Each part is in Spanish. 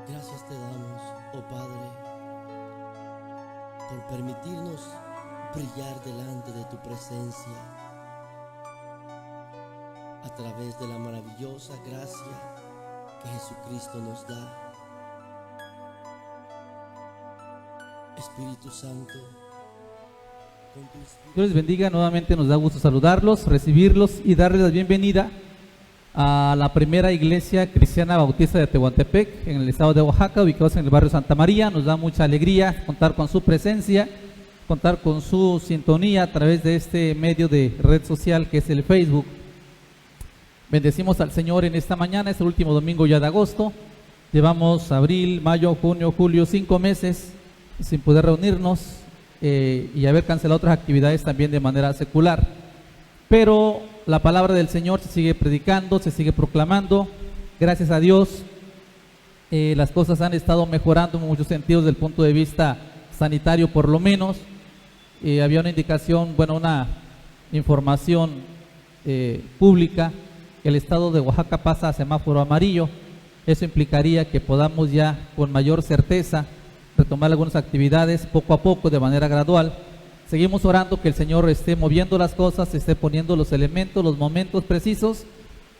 Gracias te damos, oh Padre, por permitirnos brillar delante de tu presencia a través de la maravillosa gracia que Jesucristo nos da. Espíritu Santo, con tu Espíritu... Dios les bendiga, nuevamente nos da gusto saludarlos, recibirlos y darles la bienvenida a la primera iglesia cristiana bautista de Tehuantepec, en el estado de Oaxaca, ubicados en el barrio Santa María. Nos da mucha alegría contar con su presencia, contar con su sintonía a través de este medio de red social que es el Facebook. Bendecimos al Señor en esta mañana, es el último domingo ya de agosto. Llevamos abril, mayo, junio, julio, 5 meses sin poder reunirnos y haber cancelado otras actividades también de manera secular. Pero la palabra del Señor se sigue predicando, se sigue proclamando. Gracias a Dios, las cosas han estado mejorando en muchos sentidos desde el punto de vista sanitario, por lo menos. Había una indicación, bueno, una información pública, que el estado de Oaxaca pasa a semáforo amarillo. Eso implicaría que podamos ya con mayor certeza retomar algunas actividades poco a poco, de manera gradual. Seguimos orando que el Señor esté moviendo las cosas, esté poniendo los elementos, los momentos precisos,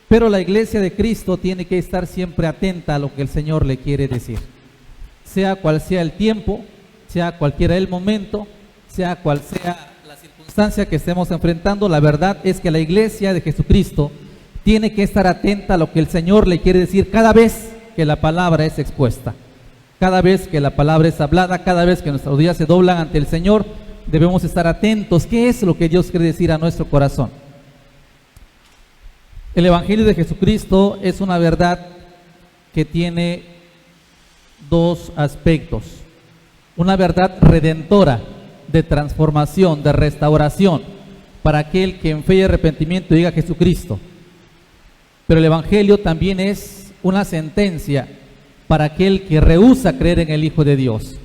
pero la iglesia de Cristo tiene que estar siempre atenta a lo que el Señor le quiere decir. Sea cual sea el tiempo, sea cualquiera el momento, sea cual sea la circunstancia que estemos enfrentando, la verdad es que la iglesia de Jesucristo tiene que estar atenta a lo que el Señor le quiere decir cada vez que la palabra es expuesta, cada vez que la palabra es hablada, cada vez que nuestros días se doblan ante el Señor. Debemos estar atentos. ¿Qué es lo que Dios quiere decir a nuestro corazón? El Evangelio de Jesucristo es una verdad que tiene dos aspectos. Una verdad redentora, de transformación, de restauración, para aquel que en fe y arrepentimiento diga Jesucristo. Pero el Evangelio también es una sentencia para aquel que rehúsa creer en el Hijo de Dios,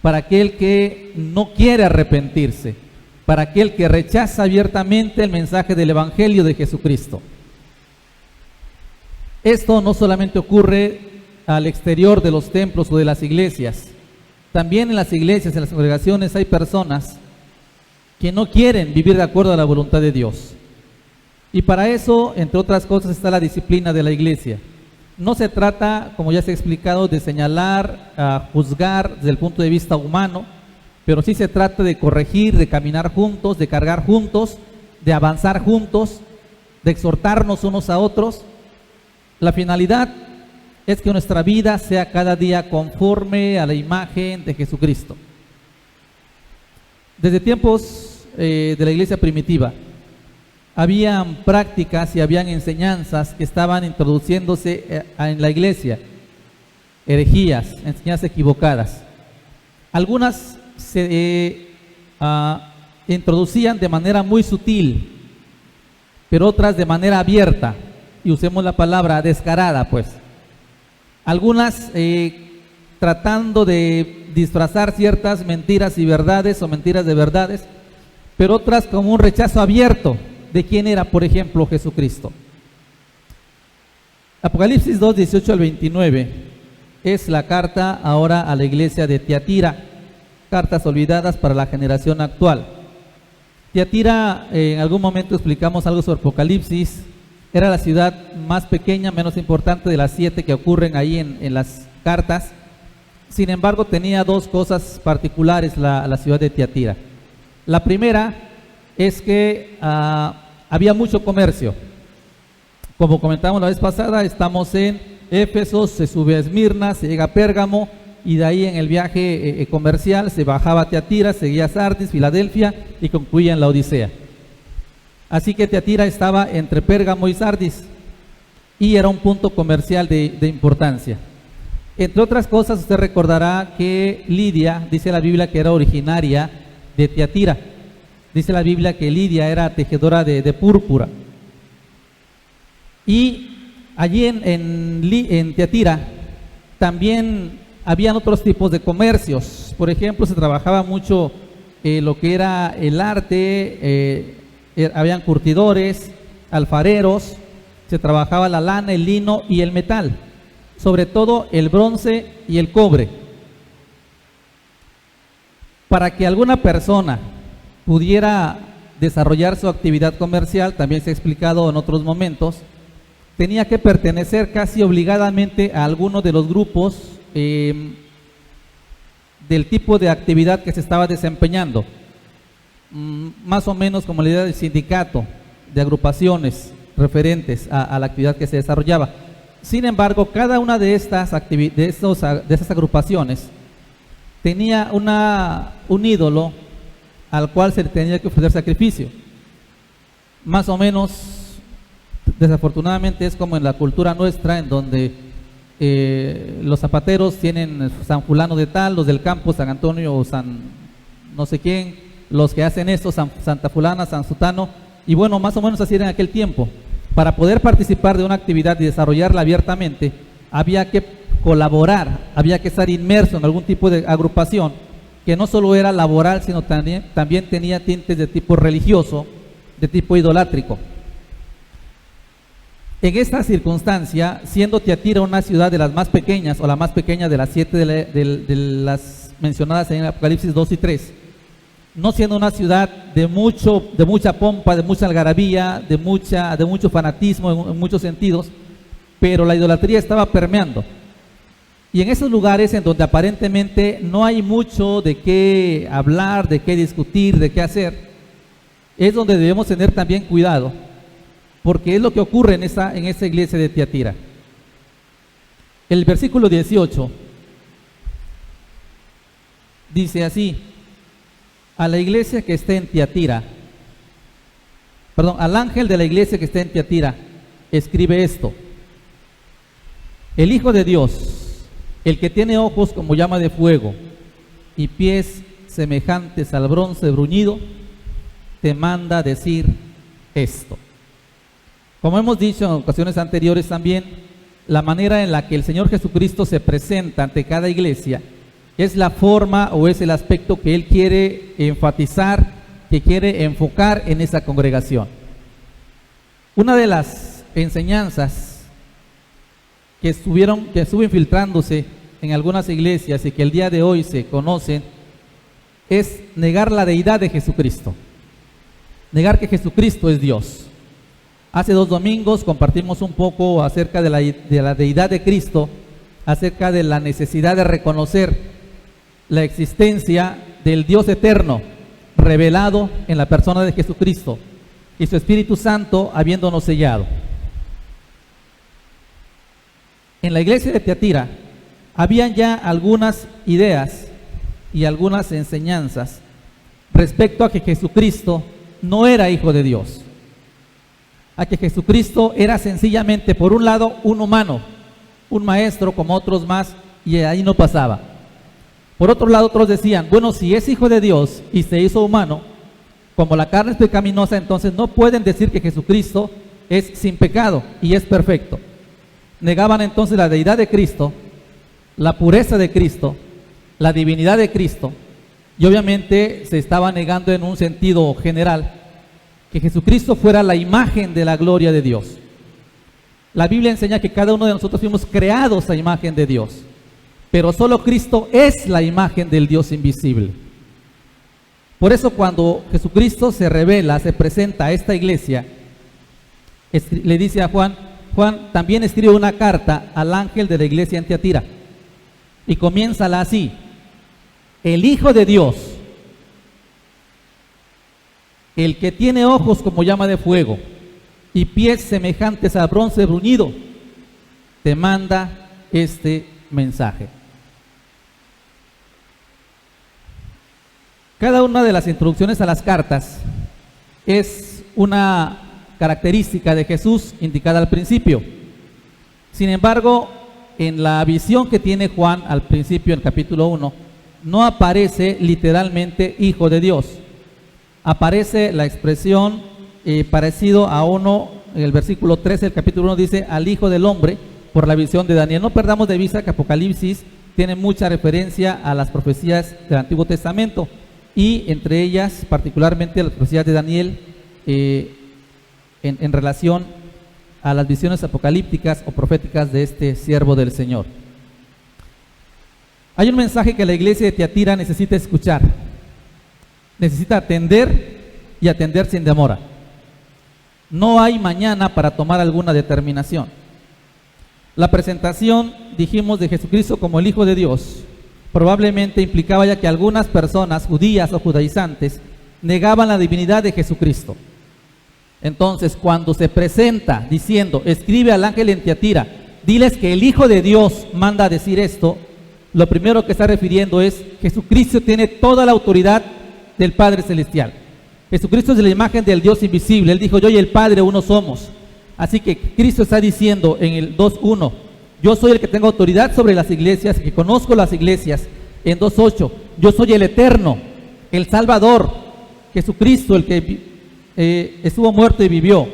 para aquel que no quiere arrepentirse, para aquel que rechaza abiertamente el mensaje del Evangelio de Jesucristo. Esto no solamente ocurre al exterior de los templos o de las iglesias, también en las iglesias, en las congregaciones hay personas que no quieren vivir de acuerdo a la voluntad de Dios. Y para eso, entre otras cosas, está la disciplina de la iglesia. No se trata, como ya se ha explicado, de señalar, juzgar desde el punto de vista humano, pero sí se trata de corregir, de caminar juntos, de cargar juntos, de avanzar juntos, de exhortarnos unos a otros. La finalidad es que nuestra vida sea cada día conforme a la imagen de Jesucristo. Desde tiempos de la iglesia primitiva, habían prácticas y habían enseñanzas que estaban introduciéndose en la iglesia, herejías, enseñanzas equivocadas. Algunas se introducían de manera muy sutil, pero otras de manera abierta, y usemos la palabra descarada, pues. Algunas tratando de disfrazar ciertas mentiras y verdades o mentiras de verdades, pero otras como un rechazo abierto de quién era, por ejemplo, Jesucristo. Apocalipsis 2, 18 al 29 es la carta ahora a la iglesia de Tiatira, cartas olvidadas para la generación actual. Tiatira, en algún momento explicamos algo sobre Apocalipsis, era la ciudad más pequeña, menos importante de las 7 que ocurren ahí en las cartas. Sin embargo, tenía dos cosas particulares la ciudad de Tiatira. La primera es que había mucho comercio. Como comentamos la vez pasada, estamos en Éfeso, se sube a Esmirna, se llega a Pérgamo, y de ahí en el viaje comercial se bajaba a Tiatira, seguía a Sardis, Filadelfia y concluía en la Odisea. Así que Tiatira estaba entre Pérgamo y Sardis y era un punto comercial de importancia. Entre otras cosas, usted recordará que Lidia, dice la Biblia, que era originaria de Tiatira. Dice la Biblia que Lidia era tejedora de púrpura. Y allí en Tiatira también habían otros tipos de comercios. Por ejemplo, se trabajaba mucho lo que era el arte, habían curtidores, alfareros, se trabajaba la lana, el lino y el metal. sobre todo el bronce y el cobre. Para que alguna persona pudiera desarrollar su actividad comercial, también se ha explicado en otros momentos, tenía que pertenecer casi obligadamente a alguno de los grupos del tipo de actividad que se estaba desempeñando, más o menos como la idea del sindicato, de agrupaciones referentes a la actividad que se desarrollaba. Sin embargo, cada una de estas agrupaciones tenía un ídolo al cual se le tenía que ofrecer sacrificio. Más o menos, desafortunadamente, es como en la cultura nuestra, en donde los zapateros tienen San fulano de tal, los del campo San Antonio o San no sé quién, los que hacen esto Santa fulana, San Sutano, y bueno, más o menos así era en aquel tiempo. Para poder participar de una actividad y desarrollarla abiertamente, había que colaborar, había que estar inmerso en algún tipo de agrupación que no solo era laboral, sino también tenía tintes de tipo religioso, de tipo idolátrico. En esta circunstancia, siendo Tiatira una ciudad de las más pequeñas, o la más pequeña de las 7 de las mencionadas en Apocalipsis 2 y 3, no siendo una ciudad de mucha pompa, de mucha algarabía, de mucho fanatismo en muchos sentidos, pero la idolatría estaba permeando. Y en esos lugares en donde aparentemente no hay mucho de qué hablar, de qué discutir, de qué hacer, es donde debemos tener también cuidado, porque es lo que ocurre en esa iglesia de Tiatira. El versículo 18 dice así: a la iglesia que está en Tiatira, al ángel de la iglesia que está en Tiatira, escribe esto: el Hijo de Dios, el que tiene ojos como llama de fuego y pies semejantes al bronce bruñido, te manda decir esto. Como hemos dicho en ocasiones anteriores también, la manera en la que el Señor Jesucristo se presenta ante cada iglesia es la forma o es el aspecto que Él quiere enfatizar, que quiere enfocar en esa congregación. Una de las enseñanzas que estuvo infiltrándose en algunas iglesias y que el día de hoy se conocen es negar la deidad de Jesucristo, negar que Jesucristo es Dios. Hace 2 domingos compartimos un poco acerca de la deidad de Cristo, acerca de la necesidad de reconocer la existencia del Dios eterno revelado en la persona de Jesucristo y su Espíritu Santo habiéndonos sellado. En la iglesia de Tiatira habían ya algunas ideas y algunas enseñanzas respecto a que Jesucristo no era hijo de Dios, a que Jesucristo era sencillamente, por un lado, un humano, un maestro como otros más, y ahí no pasaba. Por otro lado, otros decían, bueno, si es hijo de Dios y se hizo humano, como la carne es pecaminosa, entonces no pueden decir que Jesucristo es sin pecado y es perfecto. Negaban entonces la deidad de Cristo, la pureza de Cristo, la divinidad de Cristo, y obviamente se estaba negando en un sentido general que Jesucristo fuera la imagen de la gloria de Dios. La Biblia enseña que cada uno de nosotros fuimos creados a imagen de Dios, pero solo Cristo es la imagen del Dios invisible. Por eso cuando Jesucristo se revela, se presenta a esta iglesia, le dice a Juan también escribe una carta al ángel de la iglesia en Tiatira y comiénzala así: el Hijo de Dios, el que tiene ojos como llama de fuego y pies semejantes al bronce bruñido, te manda este mensaje. Cada una de las introducciones a las cartas es una característica de Jesús indicada al principio. Sin embargo, en la visión que tiene Juan al principio, en capítulo 1, no aparece literalmente Hijo de Dios. Aparece la expresión parecido a uno, en el versículo 13 del capítulo 1 dice, al Hijo del Hombre, por la visión de Daniel. No perdamos de vista que Apocalipsis tiene mucha referencia a las profecías del Antiguo Testamento, y entre ellas particularmente las profecías de Daniel en relación a las visiones apocalípticas o proféticas de este siervo del Señor. Hay un mensaje que la iglesia de Tiatira necesita escuchar, necesita atender y atender sin demora. No hay mañana para tomar alguna determinación. La presentación, dijimos, de Jesucristo como el Hijo de Dios, probablemente implicaba ya que algunas personas judías o judaizantes negaban la divinidad de Jesucristo. Entonces, cuando se presenta diciendo, escribe al ángel en Tiatira, diles que el Hijo de Dios manda a decir esto, lo primero que está refiriendo es, Jesucristo tiene toda la autoridad del Padre Celestial. Jesucristo es la imagen del Dios invisible. Él dijo, yo y el Padre uno somos. Así que Cristo está diciendo en el 2.1, yo soy el que tengo autoridad sobre las iglesias, que conozco las iglesias. En 2.8, yo soy el Eterno, el Salvador, Jesucristo, el que estuvo muerto y vivió.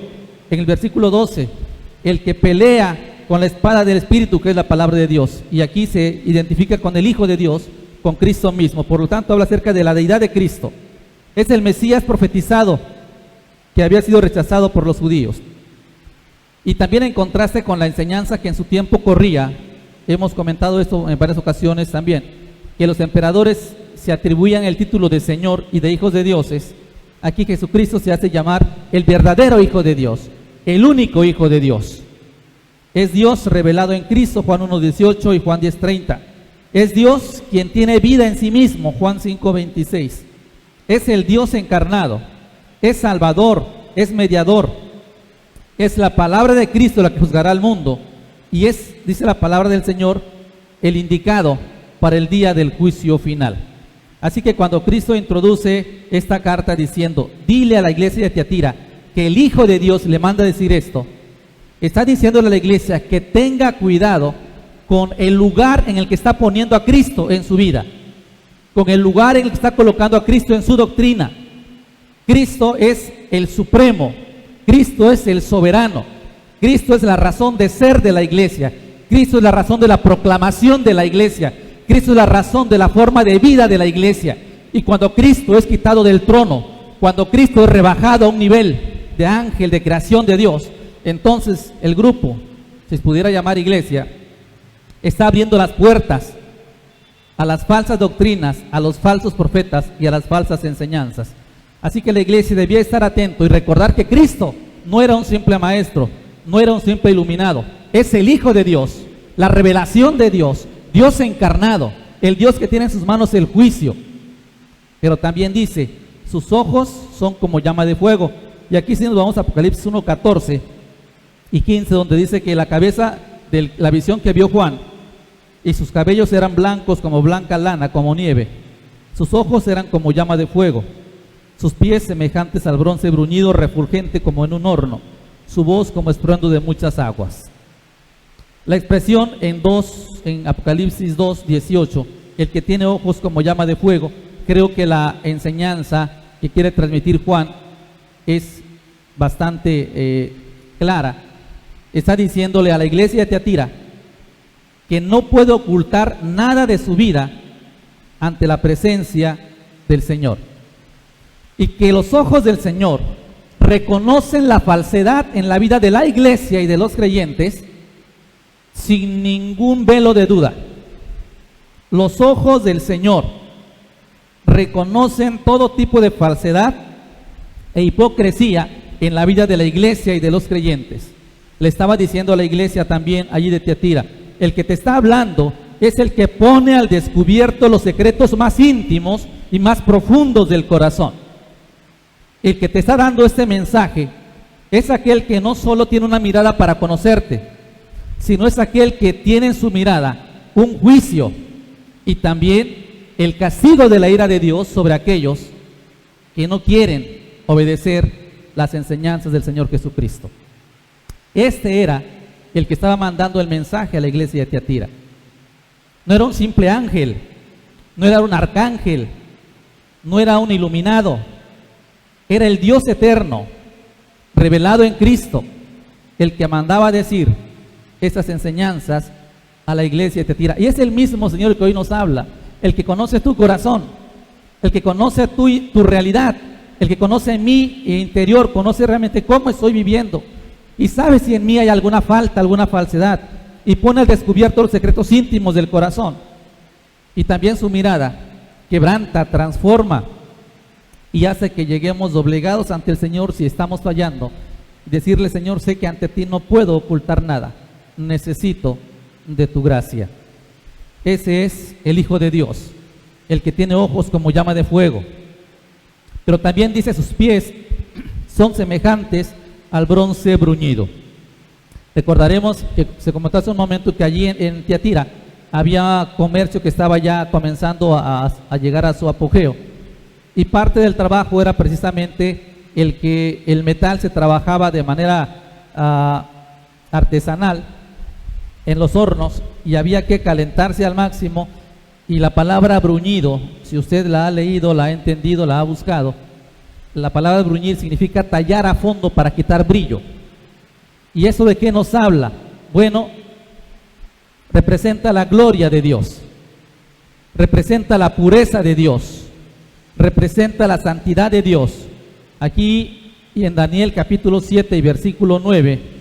En el versículo 12, el que pelea con la espada del Espíritu, que es la palabra de Dios. Y aquí se identifica con el Hijo de Dios, con Cristo mismo. Por lo tanto, habla acerca de la deidad de Cristo. Es el Mesías profetizado que había sido rechazado por los judíos. Y también en contraste con la enseñanza que en su tiempo corría, hemos comentado esto en varias ocasiones también, que los emperadores se atribuían el título de Señor y de hijos de dioses. Aquí Jesucristo se hace llamar el verdadero Hijo de Dios, el único Hijo de Dios. Es Dios revelado en Cristo, Juan 1.18 y Juan 10.30. Es Dios quien tiene vida en sí mismo, Juan 5.26. Es el Dios encarnado, es Salvador, es mediador. Es la palabra de Cristo la que juzgará al mundo. Y es, dice la palabra del Señor, el indicado para el día del juicio final. Así que cuando Cristo introduce esta carta diciendo, dile a la iglesia de Tiatira que el Hijo de Dios le manda a decir esto, está diciéndole a la iglesia que tenga cuidado con el lugar en el que está poniendo a Cristo en su vida, con el lugar en el que está colocando a Cristo en su doctrina. Cristo es el supremo, Cristo es el soberano, Cristo es la razón de ser de la iglesia, Cristo es la razón de la proclamación de la iglesia, Cristo es la razón de la forma de vida de la iglesia. Y cuando Cristo es quitado del trono, cuando Cristo es rebajado a un nivel de ángel, de creación de Dios, entonces el grupo, si se pudiera llamar iglesia, está abriendo las puertas a las falsas doctrinas, a los falsos profetas y a las falsas enseñanzas. Así que la iglesia debía estar atento y recordar que Cristo no era un simple maestro, no era un simple iluminado, es el Hijo de Dios, la revelación de Dios, Dios encarnado, el Dios que tiene en sus manos el juicio. Pero también dice, sus ojos son como llama de fuego. Y aquí si nos vamos a Apocalipsis 1:14 y 15, donde dice que la cabeza de la visión que vio Juan, y sus cabellos eran blancos como blanca lana, como nieve. Sus ojos eran como llama de fuego. Sus pies semejantes al bronce bruñido, refulgente como en un horno. Su voz como estruendo de muchas aguas. La expresión en Apocalipsis 2:18, el que tiene ojos como llama de fuego, creo que la enseñanza que quiere transmitir Juan es bastante clara. Está diciéndole a la iglesia de Tiatira que no puede ocultar nada de su vida ante la presencia del Señor, y que los ojos del Señor reconocen la falsedad en la vida de la iglesia y de los creyentes sin ningún velo de duda. Los ojos del Señor reconocen todo tipo de falsedad e hipocresía en la vida de la iglesia y de los creyentes. Le estaba diciendo a la iglesia también allí de Tiatira, el que te está hablando es el que pone al descubierto los secretos más íntimos y más profundos del corazón. El que te está dando este mensaje es aquel que no solo tiene una mirada para conocerte, sino es aquel que tiene en su mirada un juicio y también el castigo de la ira de Dios sobre aquellos que no quieren obedecer las enseñanzas del Señor Jesucristo. Este era el que estaba mandando el mensaje a la iglesia de Tiatira. No era un simple ángel, no era un arcángel, no era un iluminado, era el Dios eterno, revelado en Cristo, el que mandaba decir estas enseñanzas a la iglesia de Tiatira. Y es el mismo Señor que hoy nos habla, el que conoce tu corazón, el que conoce tu realidad, el que conoce mi interior, conoce realmente cómo estoy viviendo, y sabe si en mí hay alguna falta, alguna falsedad, y pone al descubierto los secretos íntimos del corazón. Y también su mirada quebranta, transforma y hace que lleguemos doblegados ante el Señor si estamos fallando. Decirle: Señor, sé que ante ti no puedo ocultar nada, necesito de tu gracia. Ese es el Hijo de Dios, el que tiene ojos como llama de fuego. Pero también dice: sus pies son semejantes al bronce bruñido. Recordaremos que se comentó hace un momento que allí en Tiatira había comercio que estaba ya comenzando a llegar a su apogeo, y parte del trabajo era precisamente el que el metal se trabajaba de manera artesanal en los hornos, y había que calentarse al máximo. Y la palabra bruñido, si usted la ha leído, la ha entendido, la ha buscado, la palabra bruñir significa tallar a fondo para quitar brillo. ¿Y eso de qué nos habla? Bueno, representa la gloria de Dios, representa la pureza de Dios, representa la santidad de Dios. Aquí y en Daniel capítulo 7 y versículo 9,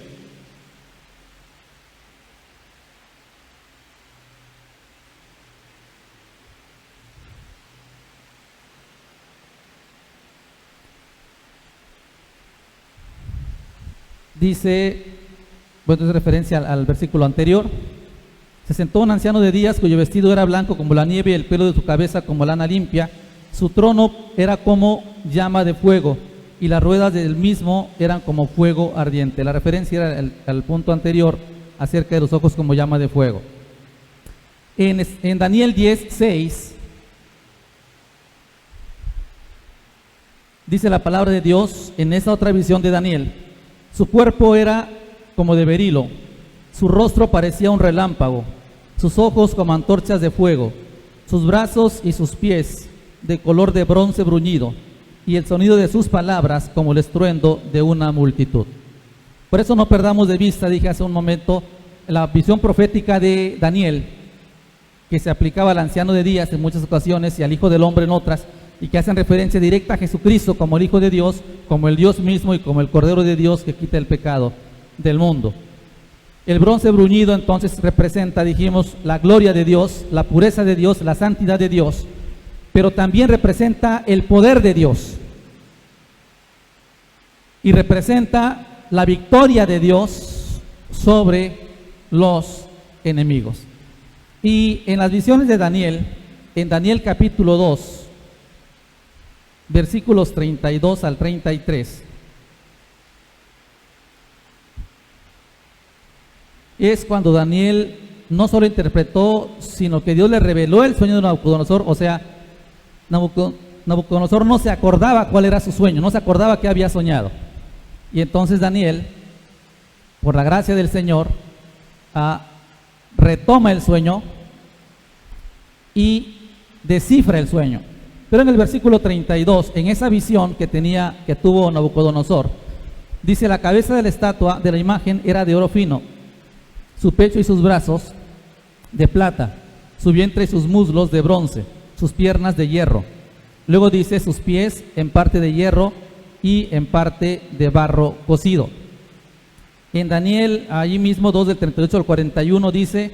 dice, bueno, es referencia al versículo anterior: se sentó un anciano de días cuyo vestido era blanco como la nieve y el pelo de su cabeza como lana limpia. Su trono era como llama de fuego y las ruedas del mismo eran como fuego ardiente. La referencia era al punto anterior acerca de los ojos como llama de fuego. En Daniel 10:6 dice la palabra de Dios en esa otra visión de Daniel: su cuerpo era como de berilo, su rostro parecía un relámpago, sus ojos como antorchas de fuego, sus brazos y sus pies de color de bronce bruñido, y el sonido de sus palabras como el estruendo de una multitud. Por eso no perdamos de vista, dije hace un momento, la visión profética de Daniel, que se aplicaba al anciano de días en muchas ocasiones y al Hijo del Hombre en otras, y que hacen referencia directa a Jesucristo como el Hijo de Dios, como el Dios mismo y como el Cordero de Dios que quita el pecado del mundo. El bronce bruñido entonces representa, dijimos, la gloria de Dios, la pureza de Dios, la santidad de Dios, pero también representa el poder de Dios y representa la victoria de Dios sobre los enemigos. Y en las visiones de Daniel, en Daniel capítulo 2, versículos 32 al 33, es cuando Daniel no solo interpretó, sino que Dios le reveló el sueño de Nabucodonosor. O sea, Nabucodonosor no se acordaba cuál era su sueño, no se acordaba qué había soñado. Y entonces Daniel, por la gracia del Señor, retoma el sueño y descifra el sueño. Pero en el versículo 32, en esa visión que tuvo Nabucodonosor, dice: la cabeza de la estatua de la imagen era de oro fino, su pecho y sus brazos de plata, su vientre y sus muslos de bronce, sus piernas de hierro. Luego dice: sus pies en parte de hierro y en parte de barro cocido. En Daniel, allí mismo 2 del 38 al 41 dice,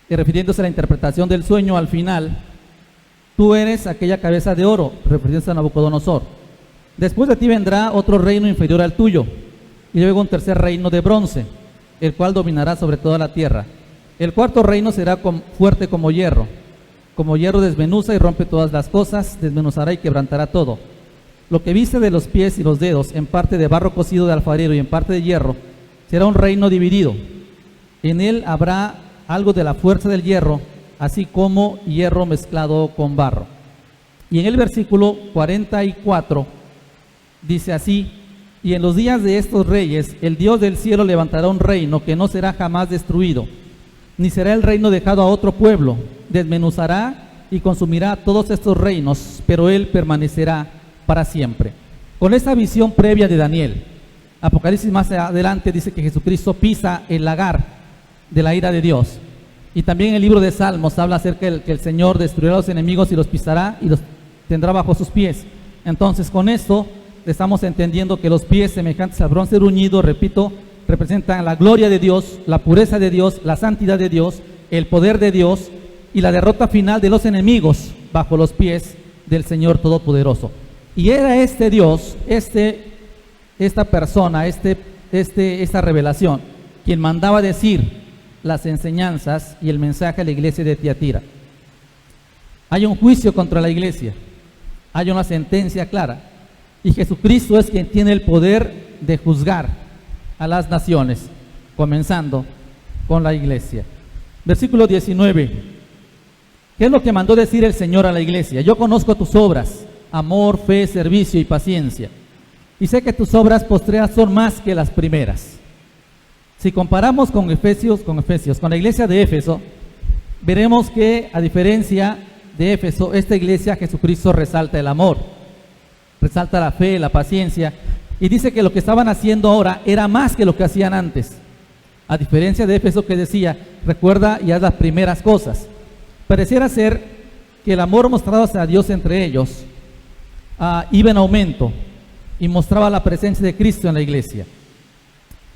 refiriéndose a la interpretación del sueño al final: tú eres aquella cabeza de oro, refiriéndose a Nabucodonosor. Después de ti vendrá otro reino inferior al tuyo, y luego un tercer reino de bronce, el cual dominará sobre toda la tierra. El cuarto reino será fuerte como hierro desmenuza y rompe todas las cosas, desmenuzará y quebrantará todo. Lo que viste de los pies y los dedos, en parte de barro cocido de alfarero y en parte de hierro, será un reino dividido. En él habrá algo de la fuerza del hierro, así como hierro mezclado con barro. Y en el versículo 44 dice así: y en los días de estos reyes, el Dios del cielo levantará un reino que no será jamás destruido, ni será el reino dejado a otro pueblo. Desmenuzará y consumirá todos estos reinos, pero él permanecerá para siempre. Con esta visión previa de Daniel, Apocalipsis más adelante dice que Jesucristo pisa el lagar de la ira de Dios. Y también el libro de Salmos habla acerca de que el Señor destruirá a los enemigos y los pisará y los tendrá bajo sus pies. Entonces, con esto estamos entendiendo que los pies semejantes al bronce bruñido, repito, representan la gloria de Dios, la pureza de Dios, la santidad de Dios, el poder de Dios y la derrota final de los enemigos bajo los pies del Señor Todopoderoso. Y era este Dios, esta persona, esta revelación, quien mandaba decir las enseñanzas y el mensaje a la iglesia de Tiatira. Hay un juicio contra la iglesia, hay una sentencia clara, y Jesucristo es quien tiene el poder de juzgar a las naciones, comenzando con la iglesia. Versículo 19. ¿Qué es lo que mandó decir el Señor a la iglesia? Yo conozco tus obras, amor, fe, servicio y paciencia, y sé que tus obras postreras son más que las primeras. Si comparamos con la iglesia de Éfeso, veremos que a diferencia de Éfeso, esta iglesia Jesucristo resalta el amor, resalta la fe, la paciencia, y dice que lo que estaban haciendo ahora era más que lo que hacían antes. A diferencia de Éfeso, que decía, recuerda y haz las primeras cosas. Pareciera ser que el amor mostrado hacia Dios entre ellos iba en aumento y mostraba la presencia de Cristo en la iglesia.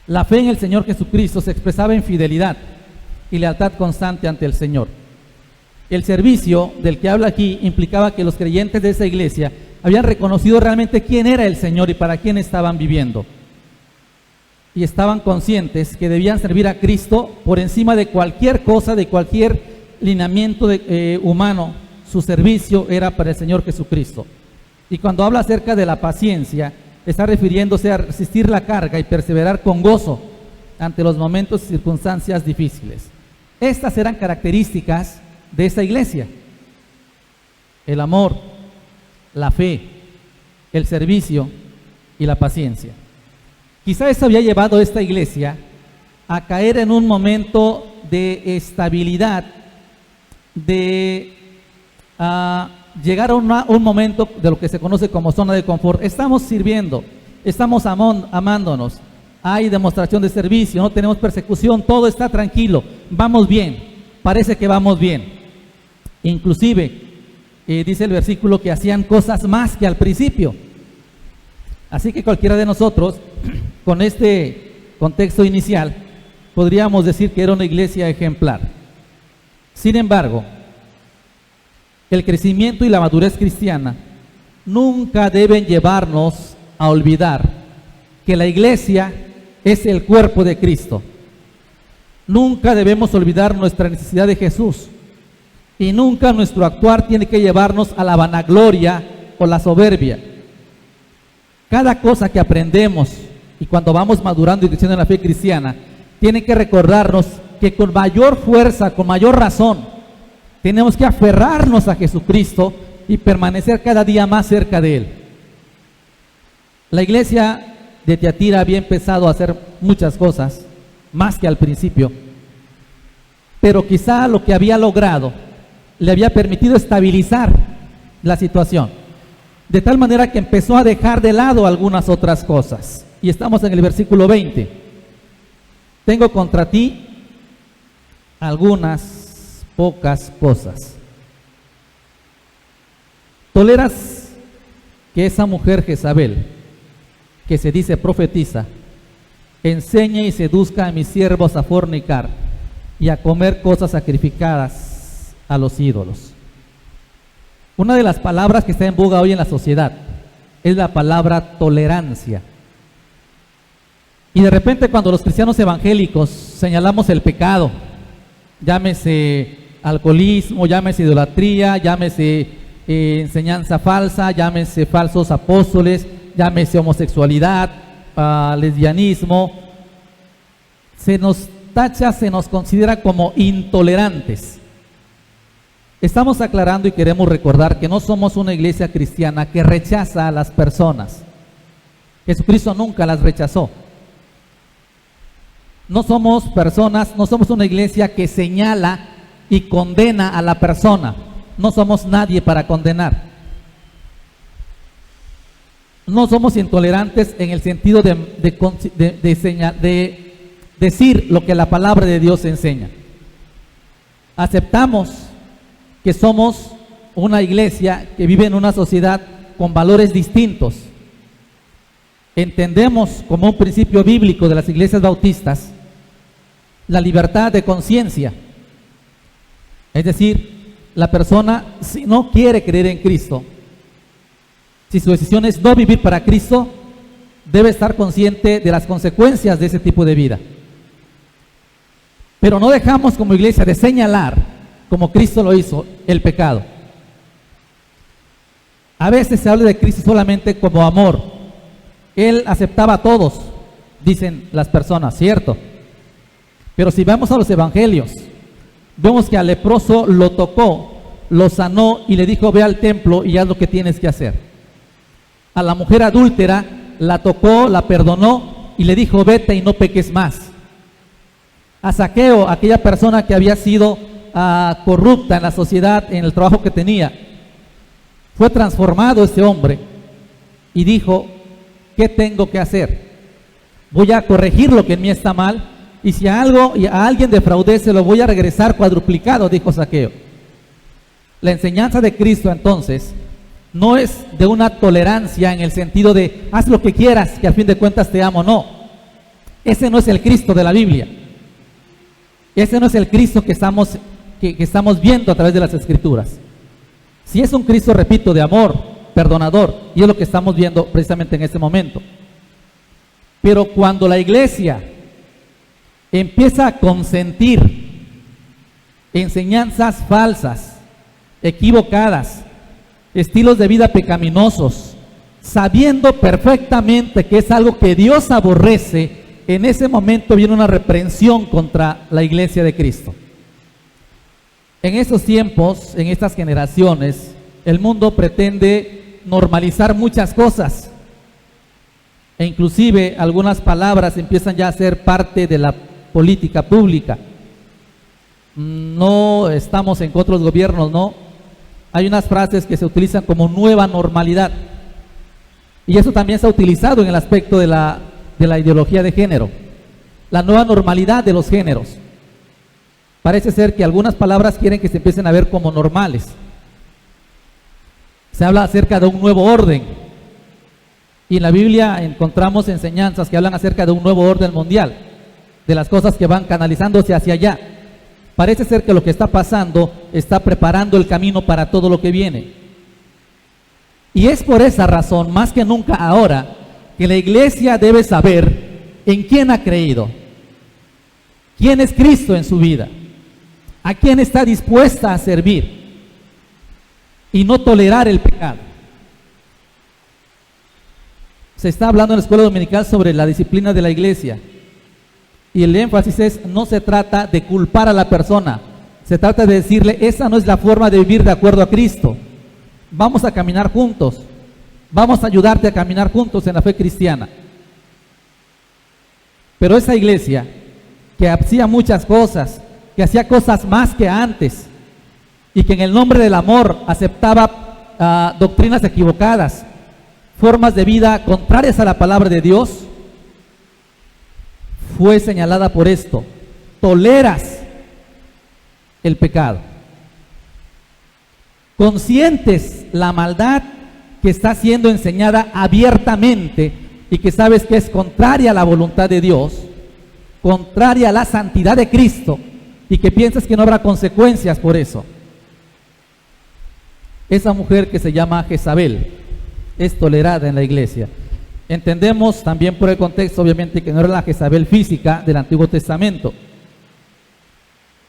La fe en el Señor Jesucristo se expresaba en fidelidad y lealtad constante ante el Señor. El servicio del que habla aquí implicaba que los creyentes de esa iglesia habían reconocido realmente quién era el Señor y para quién estaban viviendo. Y estaban conscientes que debían servir a Cristo por encima de cualquier cosa, de cualquier lineamiento humano. Su servicio era para el Señor Jesucristo. Y cuando habla acerca de la paciencia, está refiriéndose a resistir la carga y perseverar con gozo ante los momentos y circunstancias difíciles. Estas eran características de esta iglesia: el amor, la fe, el servicio y la paciencia. Quizá eso había llevado a esta iglesia a caer en un momento de estabilidad, de llegar a un momento de lo que se conoce como zona de confort. Estamos sirviendo, estamos amándonos, hay demostración de servicio, no tenemos persecución, todo está tranquilo, vamos bien, parece que vamos bien. Inclusive, dice el versículo que hacían cosas más que al principio. Así que cualquiera de nosotros, con este contexto inicial, podríamos decir que era una iglesia ejemplar. Sin embargo, el crecimiento y la madurez cristiana nunca deben llevarnos a olvidar que la iglesia es el cuerpo de Cristo. Nunca debemos olvidar nuestra necesidad de Jesús, y nunca nuestro actuar tiene que llevarnos a la vanagloria o la soberbia. Cada cosa que aprendemos y cuando vamos madurando y creciendo en la fe cristiana, tiene que recordarnos que con mayor fuerza, con mayor razón, tenemos que aferrarnos a Jesucristo y permanecer cada día más cerca de Él. La iglesia de Tiatira había empezado a hacer muchas cosas, más que al principio, pero quizá lo que había logrado le había permitido estabilizar la situación, de tal manera que empezó a dejar de lado algunas otras cosas. Y estamos en el versículo 20. Tengo contra ti algunas pocas cosas. Toleras que esa mujer Jezabel, que se dice profetiza, enseñe y seduzca a mis siervos a fornicar y a comer cosas sacrificadas a los ídolos. Una de las palabras que está en boga hoy en la sociedad es la palabra tolerancia. Y de repente, cuando los cristianos evangélicos señalamos el pecado, llámese alcoholismo, llámese idolatría, llámese enseñanza falsa, llámese falsos apóstoles, llámese homosexualidad, lesbianismo, se nos tacha, se nos considera como intolerantes. Estamos aclarando y queremos recordar que no somos una iglesia cristiana que rechaza a las personas. Jesucristo nunca las rechazó. No somos personas, no somos una iglesia que señala y condena a la persona. No somos nadie para condenar. No somos intolerantes en el sentido de decir lo que la palabra de Dios enseña. Aceptamos que somos una iglesia que vive en una sociedad con valores distintos, entendemos como un principio bíblico de las iglesias bautistas la libertad de conciencia. Es decir, la persona, si no quiere creer en Cristo, si su decisión es no vivir para Cristo, debe estar consciente de las consecuencias de ese tipo de vida. Pero no dejamos como iglesia de señalar, como Cristo lo hizo, el pecado. A veces se habla de Cristo solamente como amor. Él aceptaba a todos, dicen las personas, ¿cierto? Pero si vamos a los evangelios, vemos que al leproso lo tocó, lo sanó y le dijo: ve al templo y haz lo que tienes que hacer. A la mujer adúltera la tocó, la perdonó y le dijo: vete y no peques más. A Zaqueo, aquella persona que había sido corrupta en la sociedad, en el trabajo que tenía, fue transformado ese hombre y dijo: ¿qué tengo que hacer? Voy a corregir lo que en mí está mal, y si a alguien defraudé, se lo voy a regresar cuadruplicado, dijo Zaqueo. La enseñanza de Cristo entonces no es de una tolerancia en el sentido de haz lo que quieras, que al fin de cuentas te amo. No, ese no es el Cristo de la Biblia. Ese no es el Cristo que estamos viendo a través de las Escrituras. Si es un Cristo, repito, de amor, perdonador, y es lo que estamos viendo precisamente en este momento. Pero cuando la iglesia empieza a consentir enseñanzas falsas, equivocadas, estilos de vida pecaminosos, sabiendo perfectamente que es algo que Dios aborrece, en ese momento viene una reprensión contra la iglesia de Cristo. En estos tiempos, en estas generaciones, el mundo pretende normalizar muchas cosas, e inclusive algunas palabras empiezan ya a ser parte de la política pública. No estamos en contra de los gobiernos, no. Hay unas frases que se utilizan como nueva normalidad, y eso también se ha utilizado en el aspecto de la ideología de género, la nueva normalidad de los géneros. Parece ser que algunas palabras quieren que se empiecen a ver como normales. Se habla acerca de un nuevo orden, y en la Biblia encontramos enseñanzas que hablan acerca de un nuevo orden mundial, de las cosas que van canalizándose hacia allá. Parece ser que lo que está pasando está preparando el camino para todo lo que viene. Y es por esa razón, más que nunca ahora, que la iglesia debe saber en quién ha creído, quién es Cristo en su vida, a quién está dispuesta a servir y no tolerar el pecado. Se está hablando en la escuela dominical sobre la disciplina de la iglesia, y el énfasis es: no se trata de culpar a la persona, se trata de decirle: esa no es la forma de vivir de acuerdo a Cristo, vamos a caminar juntos, vamos a ayudarte a caminar juntos en la fe cristiana. Pero esa iglesia que hacía muchas cosas, que hacía cosas más que antes, y que en el nombre del amor aceptaba doctrinas equivocadas, formas de vida contrarias a la palabra de Dios, fue señalada por esto: toleras el pecado, consientes la maldad que está siendo enseñada abiertamente y que sabes que es contraria a la voluntad de Dios, contraria a la santidad de Cristo, y que piensas que no habrá consecuencias por eso. Esa mujer que se llama Jezabel es tolerada en la iglesia. Entendemos también por el contexto, obviamente, que no era la Jezabel física del Antiguo Testamento.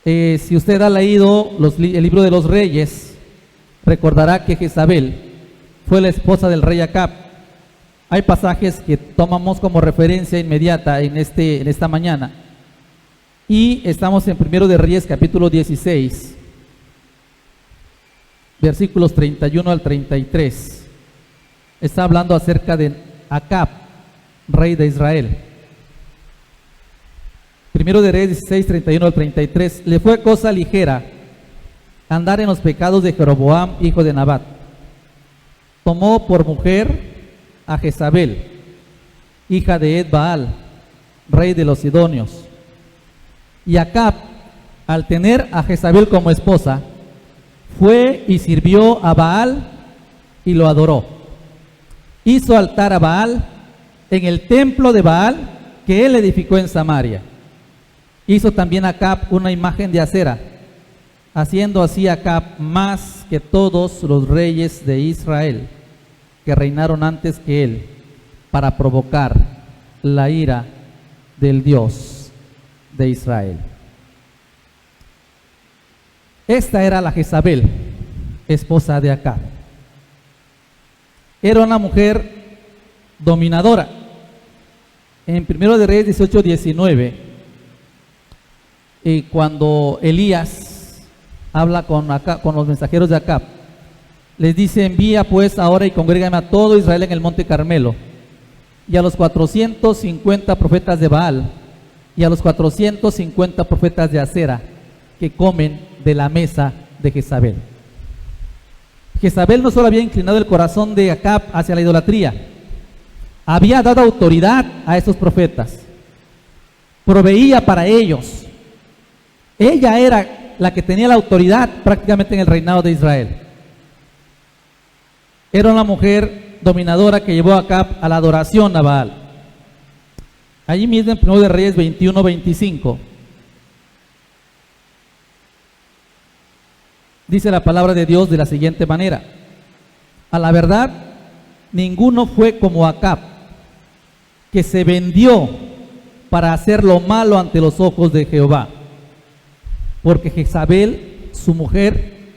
Si usted ha leído el libro de los Reyes, recordará que Jezabel fue la esposa del rey Acab. Hay pasajes que tomamos como referencia inmediata en esta mañana, y estamos en 1 de Reyes capítulo 16, versículos 31 al 33. Está hablando acerca de Acab, rey de Israel. 1 de Reyes 16, 31 al 33. Le fue cosa ligera andar en los pecados de Jeroboam, hijo de Nabat. Tomó por mujer a Jezabel, hija de Ed-Baal, rey de los Sidonios. Y Acab, al tener a Jezabel como esposa, fue y sirvió a Baal y lo adoró. Hizo altar a Baal en el templo de Baal que él edificó en Samaria. Hizo también Acab una imagen de acera, haciendo así Acab más que todos los reyes de Israel que reinaron antes que él, para provocar la ira del Dios de Israel. Esta era la Jezabel, esposa de Acab. Era una mujer dominadora. En 1 de Reyes 18:19, y cuando Elías habla con los mensajeros de Acab, les dice: envía pues ahora y congrégame a todo Israel en el monte Carmelo, y a los 450 profetas de Baal, y a los 450 profetas de Acera, que comen de la mesa de Jezabel. Jezabel no solo había inclinado el corazón de Acab hacia la idolatría, había dado autoridad a esos profetas, proveía para ellos. Ella era la que tenía la autoridad prácticamente en el reinado de Israel. Era una mujer dominadora que llevó a Acab a la adoración a Baal. Allí mismo en 1 de Reyes 21:25 dice la palabra de Dios de la siguiente manera: a la verdad, ninguno fue como Acab, que se vendió para hacer lo malo ante los ojos de Jehová, porque Jezabel, su mujer,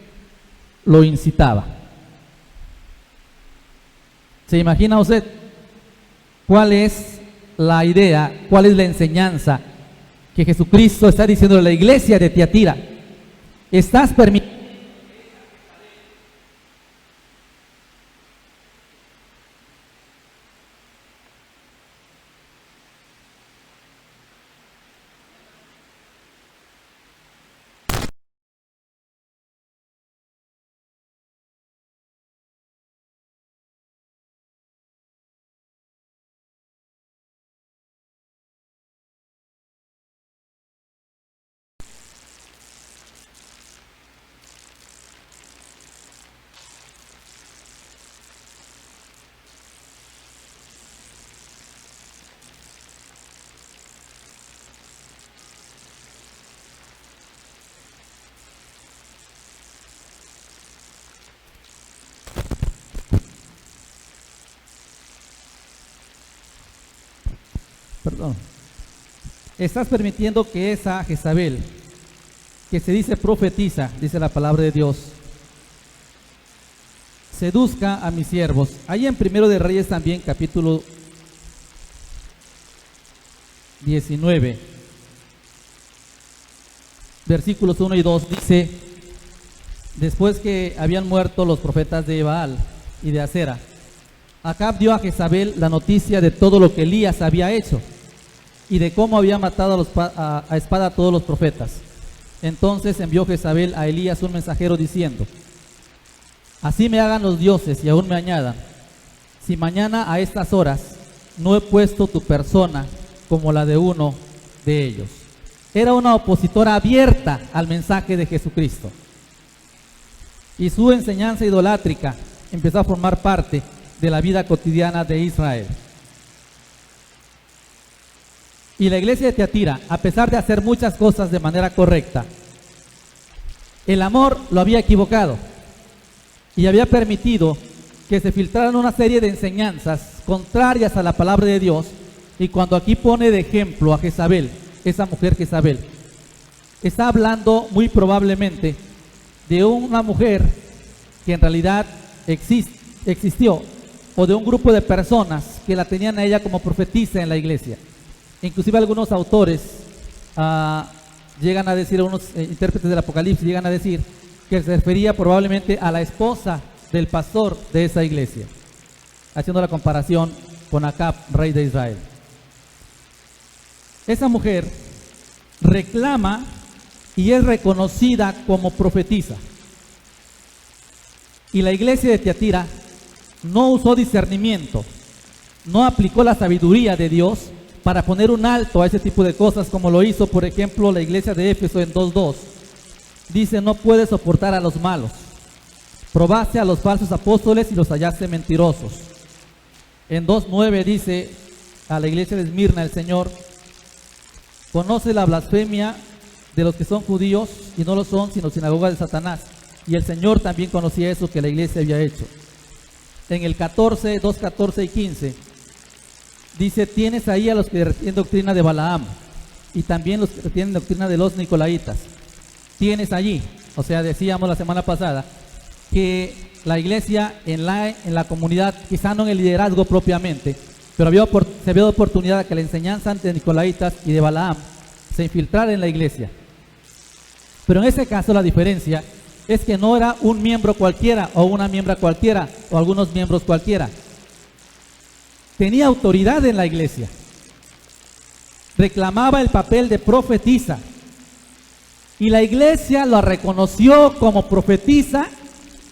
lo incitaba. ¿Se imagina usted cuál es la idea, cuál es la enseñanza que Jesucristo está diciendo a la iglesia de Tiatira? Estás permitiendo estás permitiendo que esa Jezabel, que se dice profetiza, dice la palabra de Dios, seduzca a mis siervos. Ahí en 1 de Reyes también, capítulo 19, versículos 1 y 2, dice: después que habían muerto los profetas de Baal y de Acera, Acab dio a Jezabel la noticia de todo lo que Elías había hecho y de cómo había matado a espada a todos los profetas. Entonces envió Jezabel a Elías un mensajero diciendo: así me hagan los dioses y aún me añadan, si mañana a estas horas no he puesto tu persona como la de uno de ellos. Era una opositora abierta al mensaje de Jesucristo, y su enseñanza idolátrica empezó a formar parte de la vida cotidiana de Israel. Y la iglesia de Tiatira, a pesar de hacer muchas cosas de manera correcta, el amor lo había equivocado y había permitido que se filtraran una serie de enseñanzas contrarias a la palabra de Dios. Y cuando aquí pone de ejemplo a Jezabel, esa mujer Jezabel, está hablando muy probablemente de una mujer que en realidad existió, o de un grupo de personas que la tenían a ella como profetisa en la iglesia. Inclusive algunos autores llegan a decir, algunos intérpretes del Apocalipsis llegan a decir que se refería probablemente a la esposa del pastor de esa iglesia, haciendo la comparación con Acab, rey de Israel. Esa mujer reclama y es reconocida como profetisa. Y la iglesia de Tiatira no usó discernimiento, no aplicó la sabiduría de Dios para poner un alto a ese tipo de cosas, como lo hizo, por ejemplo, la iglesia de Éfeso en 2:2. Dice: no puedes soportar a los malos, probaste a los falsos apóstoles y los hallaste mentirosos. En 2:9 dice: a la iglesia de Esmirna el Señor: conoce la blasfemia de los que son judíos y no lo son, sino sinagoga de Satanás. Y el Señor también conocía eso que la iglesia había hecho. En el 14, 2, 14 y 15 dice: tienes ahí a los que retienen doctrina de Balaam y también los que retienen doctrina de los Nicolaitas. Tienes allí, o sea, decíamos la semana pasada que la iglesia en la comunidad, quizá no en el liderazgo propiamente, pero se había oportunidad de que la enseñanza de Nicolaitas y de Balaam se infiltrara en la iglesia. Pero en ese caso la diferencia es que no era un miembro cualquiera o una miembra cualquiera o algunos miembros cualquiera. Tenía autoridad en la iglesia. Reclamaba el papel de profetisa. Y la iglesia lo reconoció como profetisa,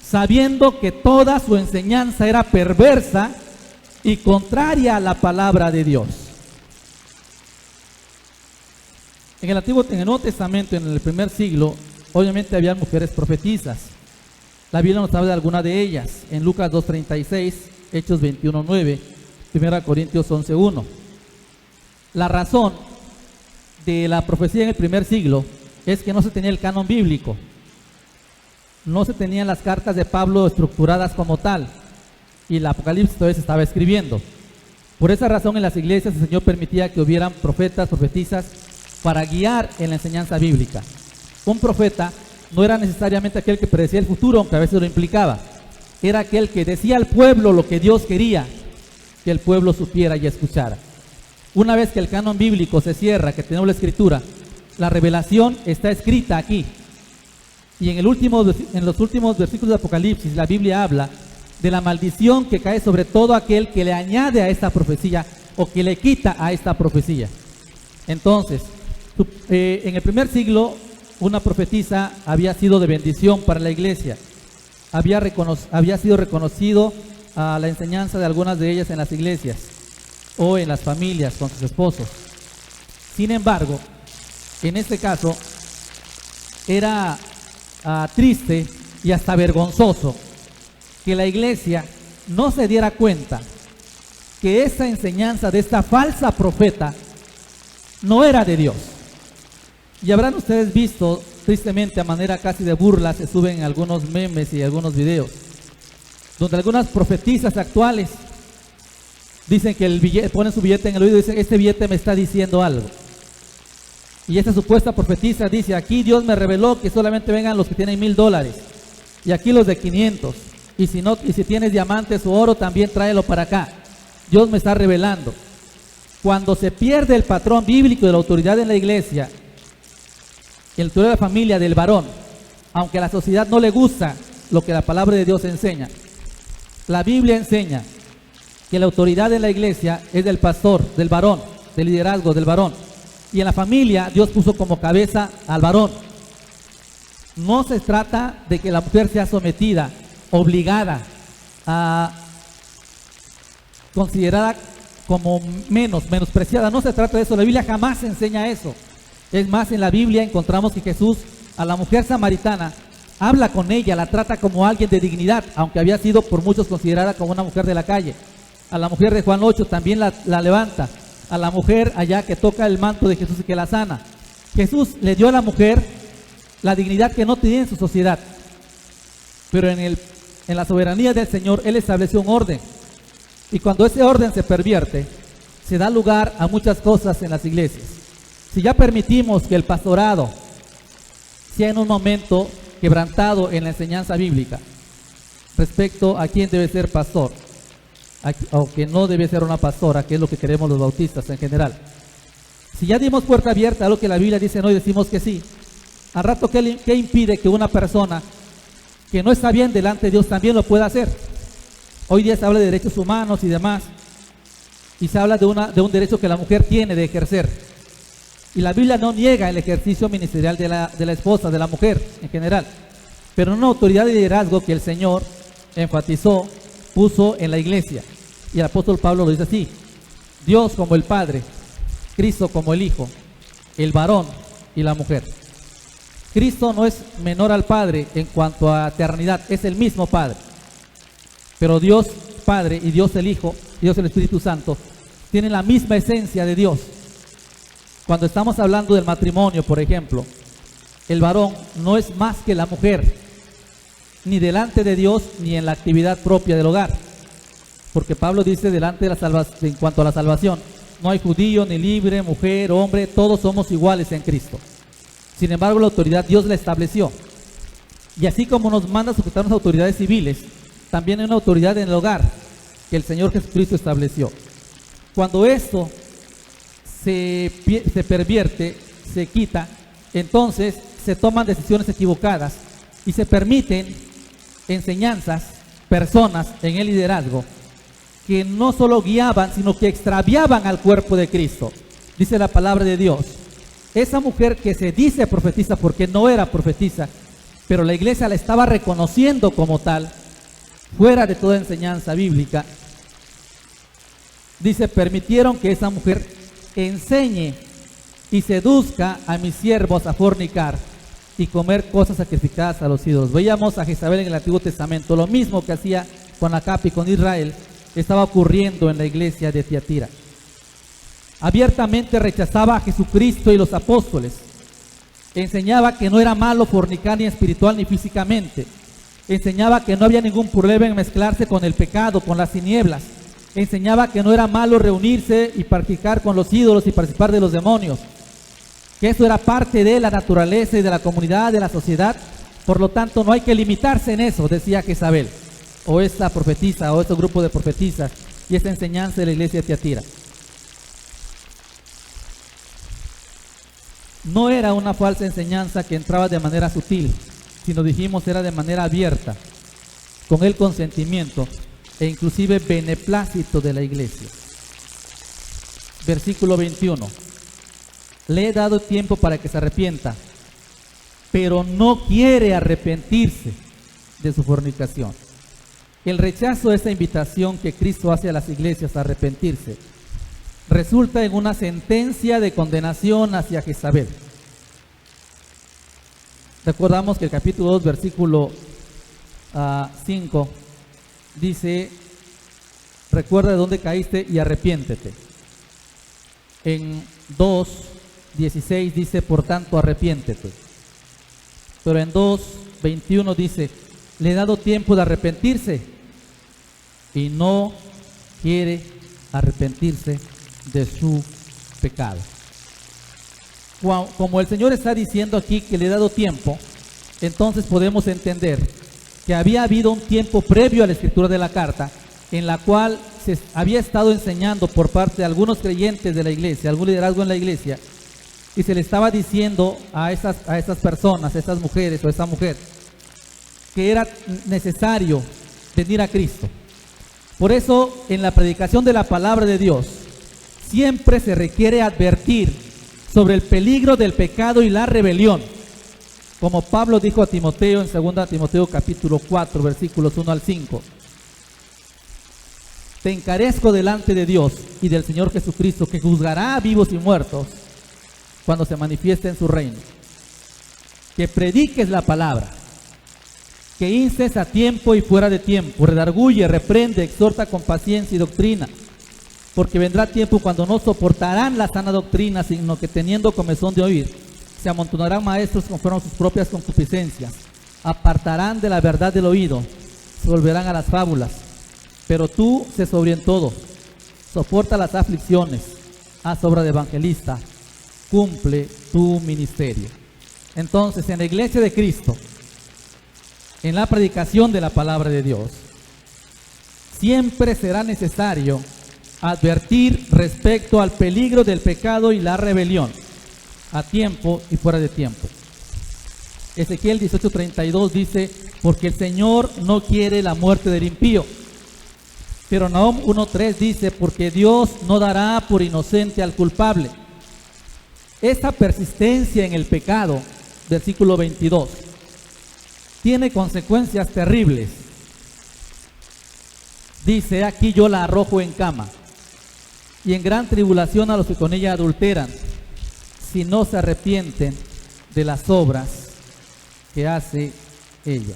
sabiendo que toda su enseñanza era perversa y contraria a la palabra de Dios. En el Nuevo Testamento, en el primer siglo, obviamente había mujeres profetisas. La Biblia nos habla de alguna de ellas, en Lucas 2:36, Hechos 21:9, 1 Corintios 11:1. La razón de la profecía en el primer siglo es que no se tenía el canon bíblico, no se tenían las cartas de Pablo estructuradas como tal, y el Apocalipsis todavía se estaba escribiendo. Por esa razón, en las iglesias el Señor permitía que hubieran profetas, profetisas, para guiar en la enseñanza bíblica. Un profeta no era necesariamente aquel que predecía el futuro, aunque a veces lo implicaba. Era aquel que decía al pueblo lo que Dios quería que el pueblo supiera y escuchara. Una vez que el canon bíblico se cierra, que tenemos la escritura, la revelación está escrita aquí. Y en los últimos versículos de Apocalipsis, la Biblia habla de la maldición que cae sobre todo aquel que le añade a esta profecía o que le quita a esta profecía. Entonces, en el primer siglo, una profetisa había sido de bendición para la iglesia. Había sido reconocido a la enseñanza de algunas de ellas en las iglesias o en las familias con sus esposos. Sin embargo, en este caso, era triste y hasta vergonzoso que la iglesia no se diera cuenta que esa enseñanza de esta falsa profeta no era de Dios. Y habrán ustedes visto, tristemente, a manera casi de burla, se suben algunos memes y algunos videos, donde algunas profetisas actuales dicen que ponen su billete en el oído y dicen: este billete me está diciendo algo. Y esta supuesta profetisa dice: aquí Dios me reveló que solamente vengan los que tienen $1,000, y aquí los de 500, y si tienes diamantes o oro, también tráelo para acá. Dios me está revelando. Cuando se pierde el patrón bíblico de la autoridad en la iglesia, el autoridad de la familia, del varón, aunque a la sociedad no le gusta lo que la palabra de Dios enseña, la Biblia enseña que la autoridad en la iglesia es del pastor, del varón, del liderazgo del varón. Y en la familia Dios puso como cabeza al varón. No se trata de que la mujer sea sometida, obligada, considerada como menospreciada. No se trata de eso. La Biblia jamás enseña eso. Es más, en la Biblia encontramos que Jesús a la mujer samaritana habla con ella, la trata como alguien de dignidad, aunque había sido por muchos considerada como una mujer de la calle. A la mujer de Juan 8 también la levanta. A la mujer allá que toca el manto de Jesús y que la sana. Jesús le dio a la mujer la dignidad que no tenía en su sociedad. Pero en la soberanía del Señor, Él estableció un orden. Y cuando ese orden se pervierte, se da lugar a muchas cosas en las iglesias. Si ya permitimos que el pastorado sea en un momento quebrantado en la enseñanza bíblica respecto a quién debe ser pastor, o que no debe ser una pastora, que es lo que queremos los bautistas en general. Si ya dimos puerta abierta a lo que la Biblia dice no y decimos que sí, al rato, ¿qué impide que una persona que no está bien delante de Dios también lo pueda hacer? Hoy día se habla de derechos humanos y demás, y se habla de un derecho que la mujer tiene de ejercer. Y la Biblia no niega el ejercicio ministerial de la esposa, de la mujer en general, pero una autoridad de liderazgo que el Señor enfatizó, puso en la iglesia. Y el apóstol Pablo lo dice así: Dios como el Padre, Cristo como el Hijo, el varón y la mujer. Cristo no es menor al Padre en cuanto a eternidad, es el mismo Padre. Pero Dios Padre y Dios el Hijo, Dios el Espíritu Santo, tienen la misma esencia de Dios. Cuando estamos hablando del matrimonio, por ejemplo, el varón no es más que la mujer, ni delante de Dios ni en la actividad propia del hogar. Porque Pablo dice delante de la salvación, en cuanto a la salvación, no hay judío ni libre, mujer, hombre, todos somos iguales en Cristo. Sin embargo, la autoridad Dios la estableció. Y así como nos manda a sujetarnos a autoridades civiles, también hay una autoridad en el hogar que el Señor Jesucristo estableció. Cuando esto se pervierte, se quita, entonces se toman decisiones equivocadas y se permiten enseñanzas, personas en el liderazgo que no solo guiaban, sino que extraviaban al cuerpo de Cristo. Dice la palabra de Dios, esa mujer que se dice profetisa porque no era profetisa, pero la iglesia la estaba reconociendo como tal, fuera de toda enseñanza bíblica, dice, permitieron que esa mujer enseñe y seduzca a mis siervos a fornicar y comer cosas sacrificadas a los ídolos. Veíamos a Jezabel en el Antiguo Testamento, lo mismo que hacía con Acab y con Israel, estaba ocurriendo en la iglesia de Tiatira. Abiertamente rechazaba a Jesucristo y los apóstoles. Enseñaba que no era malo fornicar ni espiritual ni físicamente. Enseñaba que no había ningún problema en mezclarse con el pecado, con las tinieblas. Enseñaba que no era malo reunirse y practicar con los ídolos y participar de los demonios. Que eso era parte de la naturaleza y de la comunidad, de la sociedad. Por lo tanto, no hay que limitarse en eso, decía Jezabel, o esta profetisa, o este grupo de profetisas, y esta enseñanza de la iglesia de Tiatira. No era una falsa enseñanza que entraba de manera sutil, sino dijimos era de manera abierta, con el consentimiento e inclusive beneplácito de la iglesia. Versículo 21. Le he dado tiempo para que se arrepienta, pero no quiere arrepentirse de su fornicación. El rechazo de esta invitación que Cristo hace a las iglesias a arrepentirse resulta en una sentencia de condenación hacia Jezabel. Recordamos que el capítulo 2, versículo 5 dice, recuerda de dónde caíste y arrepiéntete. En 2:16 dice, por tanto arrepiéntete. Pero en 2:21 dice, le he dado tiempo de arrepentirse y no quiere arrepentirse de su pecado. Como el Señor está diciendo aquí que le he dado tiempo, entonces podemos entender que había habido un tiempo previo a la escritura de la carta en la cual se había estado enseñando por parte de algunos creyentes de la iglesia, algún liderazgo en la iglesia, y se le estaba diciendo a esas personas, a esas mujeres o a esa mujer, que era necesario venir a Cristo. Por eso, en la predicación de la palabra de Dios, siempre se requiere advertir sobre el peligro del pecado y la rebelión. Como Pablo dijo a Timoteo en 2 Timoteo capítulo 4, versículos 1 al 5. Te encarezco delante de Dios y del Señor Jesucristo, que juzgará a vivos y muertos cuando se manifieste en su reino. Que prediques la palabra, que instes a tiempo y fuera de tiempo, redarguye, reprende, exhorta con paciencia y doctrina, porque vendrá tiempo cuando no soportarán la sana doctrina, sino que teniendo comezón de oír, se amontonarán maestros conforme a sus propias concupiscencias, apartarán de la verdad del oído, se volverán a las fábulas. Pero tú sé sobrio en todo, soporta las aflicciones, haz obra de evangelista, cumple tu ministerio. Entonces, en la iglesia de Cristo, en la predicación de la palabra de Dios, siempre será necesario advertir respecto al peligro del pecado y la rebelión, a tiempo y fuera de tiempo. Ezequiel 18:32 dice, porque el Señor no quiere la muerte del impío. Pero Nahum 1:3 dice, porque Dios no dará por inocente al culpable. Esta persistencia en el pecado, versículo 22, tiene consecuencias terribles. Dice, aquí yo la arrojo en cama, y en gran tribulación a los que con ella adulteran, si no se arrepienten de las obras que hace ella.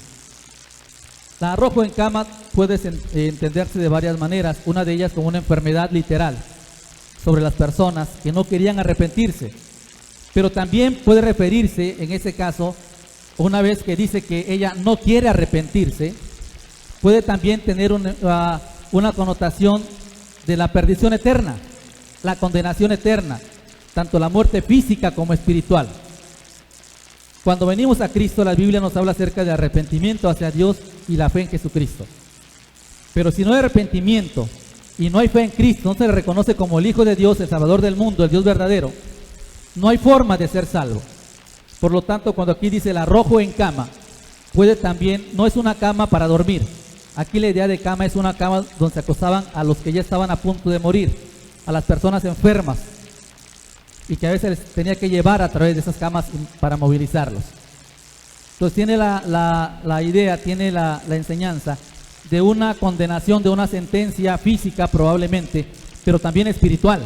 La arrojo en cama puede entenderse de varias maneras, una de ellas como una enfermedad literal, sobre las personas que no querían arrepentirse. Pero también puede referirse, en ese caso, una vez que dice que ella no quiere arrepentirse, puede también tener una connotación de la perdición eterna, la condenación eterna, tanto la muerte física como espiritual. Cuando venimos a Cristo, la Biblia nos habla acerca de arrepentimiento hacia Dios y la fe en Jesucristo. Pero si no hay arrepentimiento y no hay fe en Cristo, no se le reconoce como el Hijo de Dios, el Salvador del mundo, el Dios verdadero, no hay forma de ser salvo. Por lo tanto, cuando aquí dice el arrojo en cama, puede también, no es una cama para dormir. Aquí la idea de cama es una cama donde se acostaban a los que ya estaban a punto de morir, a las personas enfermas, y que a veces les tenía que llevar a través de esas camas para movilizarlos. Entonces tiene la idea, tiene la enseñanza de una condenación, de una sentencia física probablemente, pero también espiritual.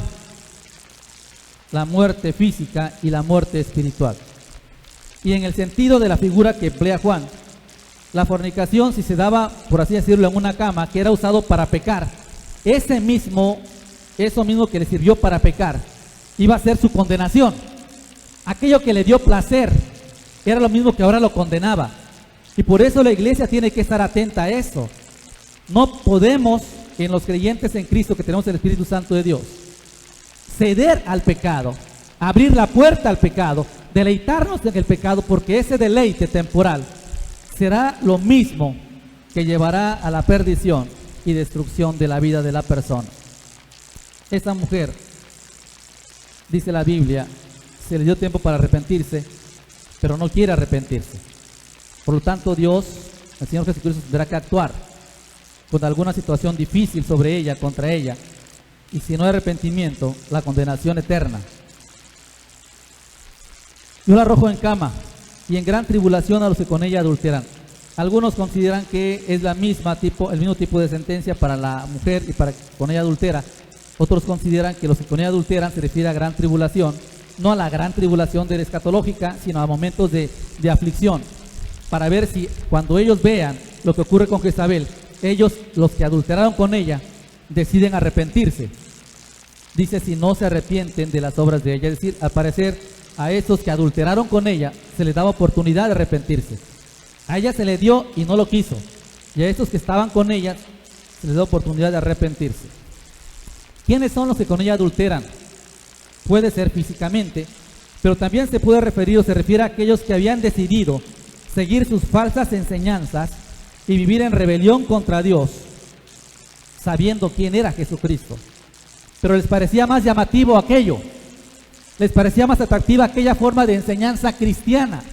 La muerte física y la muerte espiritual. Y en el sentido de la figura que emplea Juan, la fornicación, si se daba, por así decirlo, en una cama que era usado para pecar, eso mismo que le sirvió para pecar, iba a ser su condenación. Aquello que le dio placer era lo mismo que ahora lo condenaba. Y por eso la iglesia tiene que estar atenta a eso. No podemos, en los creyentes en Cristo que tenemos el Espíritu Santo de Dios, ceder al pecado, abrir la puerta al pecado, deleitarnos en el pecado, porque ese deleite temporal será lo mismo que llevará a la perdición y destrucción de la vida de la persona. Esa mujer, dice la Biblia, se le dio tiempo para arrepentirse, pero no quiere arrepentirse. Por lo tanto, Dios, el Señor Jesucristo, tendrá que actuar con alguna situación difícil sobre ella, contra ella, y si no hay arrepentimiento, la condenación eterna. Yo la arrojo en cama y en gran tribulación a los que con ella adulteran. Algunos consideran que es el mismo tipo de sentencia para la mujer y para con ella adultera. Otros consideran que los que con ella adulteran se refiere a gran tribulación, no a la gran tribulación de la escatológica, sino a momentos de aflicción, para ver si cuando ellos vean lo que ocurre con Jezabel, ellos, los que adulteraron con ella, deciden arrepentirse. Dice, si no se arrepienten de las obras de ella. Es decir, al parecer, a esos que adulteraron con ella se les daba oportunidad de arrepentirse. A ella se le dio y no lo quiso, y a estos que estaban con ella se les da oportunidad de arrepentirse. ¿Quiénes son los que con ella adulteran? Puede ser físicamente, pero también se puede referir o se refiere a aquellos que habían decidido seguir sus falsas enseñanzas y vivir en rebelión contra Dios, sabiendo quién era Jesucristo. Pero les parecía más llamativo aquello, les parecía más atractiva aquella forma de enseñanza cristiana,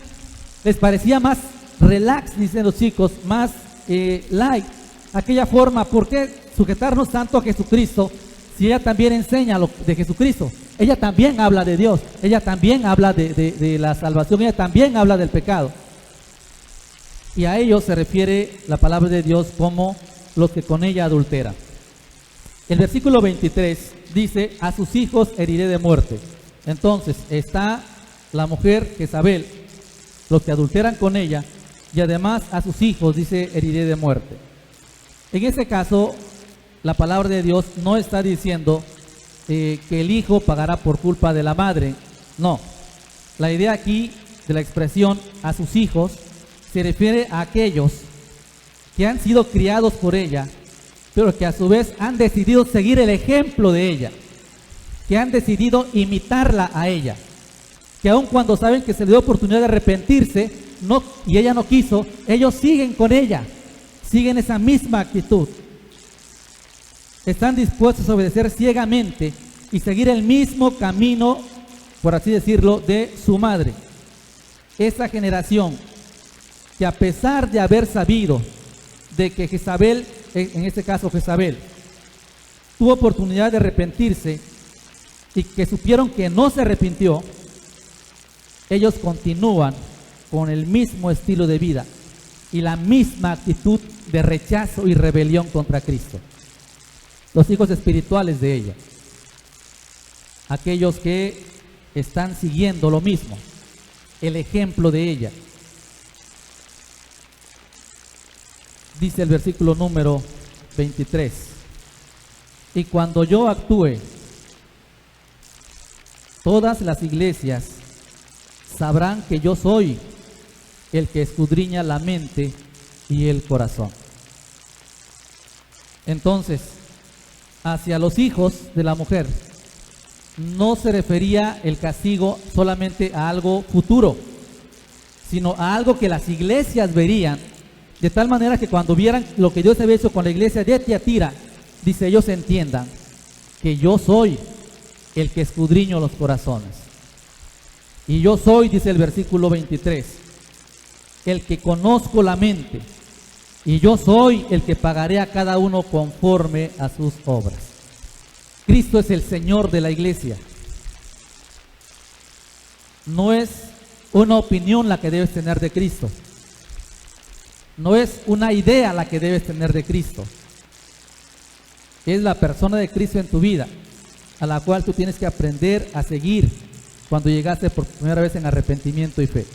les parecía más relax, dicen los chicos, más light, aquella forma. ¿Por qué sujetarnos tanto a Jesucristo si ella también enseña lo de Jesucristo? Ella también habla de Dios, ella también habla de la salvación, ella también habla del pecado. Y a ellos se refiere la palabra de Dios como los que con ella adulteran. El versículo 23 dice, a sus hijos heriré de muerte. Entonces está la mujer Jezabel, los que adulteran con ella, y además a sus hijos dice heriré de muerte. En ese caso, la palabra de Dios no está diciendo que el hijo pagará por culpa de la madre. No, la idea aquí de la expresión a sus hijos se refiere a aquellos que han sido criados por ella, pero que a su vez han decidido seguir el ejemplo de ella, que han decidido imitarla a ella, que aun cuando saben que se le dio oportunidad de arrepentirse y ella no quiso, ellos siguen con ella, siguen esa misma actitud. Están dispuestos a obedecer ciegamente y seguir el mismo camino, por así decirlo, de su madre. Esa generación que a pesar de haber sabido de que Jezabel, en este caso Jezabel, tuvo oportunidad de arrepentirse y que supieron que no se arrepintió, ellos continúan con el mismo estilo de vida y la misma actitud de rechazo y rebelión contra Cristo. Los hijos espirituales de ella, aquellos que están siguiendo lo mismo, el ejemplo de ella. Dice el versículo número 23, y cuando yo actúe todas las iglesias sabrán que yo soy el que escudriña la mente y el corazón. Entonces, hacia los hijos de la mujer no se refería el castigo solamente a algo futuro, sino a algo que las iglesias verían, de tal manera que cuando vieran lo que Dios había hecho con la iglesia de Tiatira, dice, ellos entiendan que yo soy el que escudriño los corazones. Y yo soy, dice el versículo 23, el que conozco la mente, y yo soy el que pagaré a cada uno conforme a sus obras. Cristo es el Señor de la iglesia. No es una opinión la que debes tener de Cristo. No es una idea la que debes tener de Cristo. Es la persona de Cristo en tu vida, a la cual tú tienes que aprender a seguir cuando llegaste por primera vez en arrepentimiento y fe.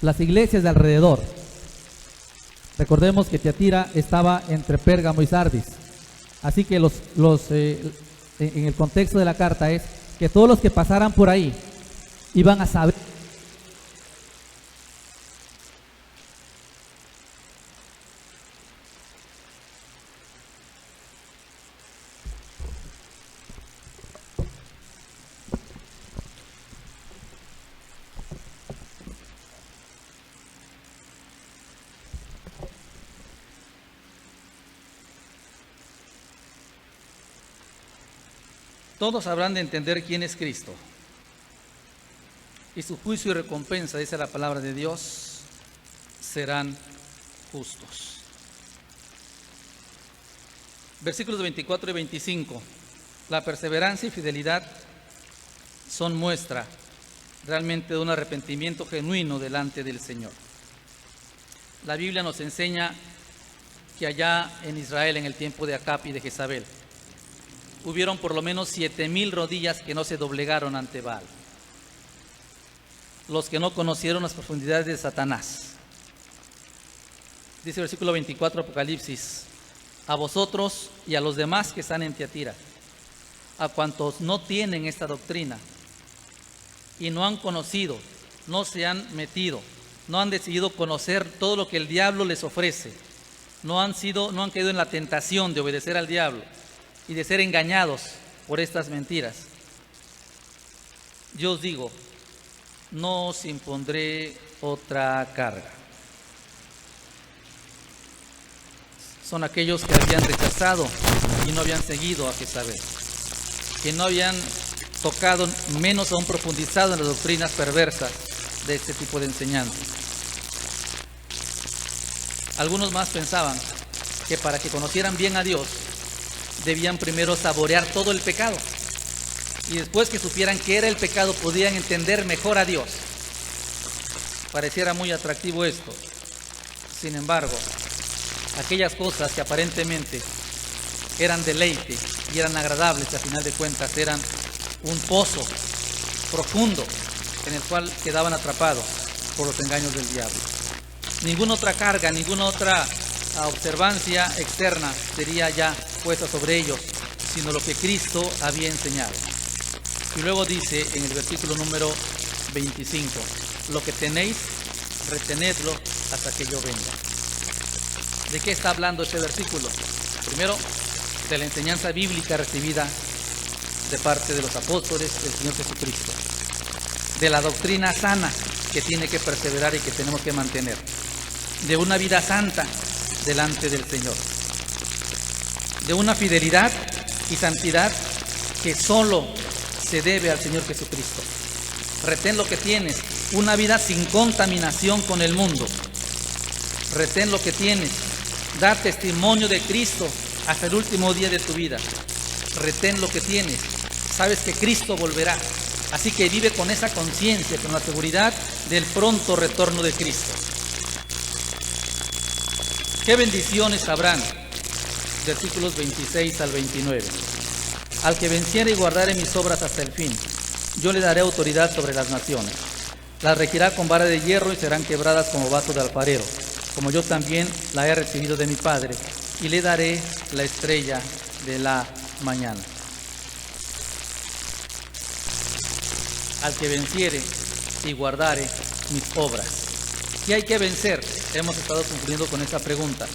Las iglesias de alrededor. Recordemos que Tiatira estaba entre Pérgamo y Sardis. Así que en el contexto de la carta es que todos los que pasaran por ahí iban a saber todos habrán de entender quién es Cristo. Y su juicio y recompensa, dice la palabra de Dios, serán justos. Versículos 24 y 25. La perseverancia y fidelidad son muestra realmente de un arrepentimiento genuino delante del Señor. La Biblia nos enseña que allá en Israel, en el tiempo de Acab y de Jezabel, hubieron por lo menos 7,000 rodillas que no se doblegaron ante Baal. Los que no conocieron las profundidades de Satanás. Dice el versículo 24, Apocalipsis: a vosotros y a los demás que están en Tiatira, a cuantos no tienen esta doctrina y no han conocido, no se han metido, no han decidido conocer todo lo que el diablo les ofrece, no han caído en la tentación de obedecer al diablo y de ser engañados por estas mentiras. Yo os digo, no os impondré otra carga. Son aquellos que habían rechazado y no habían seguido a Jezabel, que no habían tocado, menos aún profundizado en las doctrinas perversas de este tipo de enseñanzas. Algunos más pensaban que para que conocieran bien a Dios, debían primero saborear todo el pecado, y después que supieran qué era el pecado, podían entender mejor a Dios. Pareciera muy atractivo esto. Sin embargo, aquellas cosas que aparentemente eran deleite y eran agradables, a final de cuentas eran un pozo profundo en el cual quedaban atrapados por los engaños del diablo. Ninguna otra carga, ninguna otra observancia externa sería ya puesta sobre ellos, sino lo que Cristo había enseñado. Y luego dice en el versículo número 25: lo que tenéis, retenedlo hasta que yo venga. ¿De qué está hablando este versículo? Primero, de la enseñanza bíblica recibida de parte de los apóstoles del Señor Jesucristo, de la doctrina sana que tiene que perseverar y que tenemos que mantener, de una vida santa delante del Señor, de una fidelidad y santidad que solo se debe al Señor Jesucristo. Retén lo que tienes, una vida sin contaminación con el mundo. Retén lo que tienes, da testimonio de Cristo hasta el último día de tu vida. Retén lo que tienes, sabes que Cristo volverá, así que vive con esa conciencia, con la seguridad del pronto retorno de Cristo. ¿Qué bendiciones habrán? Versículos 26 al 29. Al que venciere y guardare mis obras hasta el fin, yo le daré autoridad sobre las naciones. Las regirá con vara de hierro y serán quebradas como vaso de alfarero, como yo también la he recibido de mi Padre, y le daré la estrella de la mañana. al que venciere y guardare mis obras. ¿Qué hay que vencer? Hemos estado concluyendo con esta pregunta.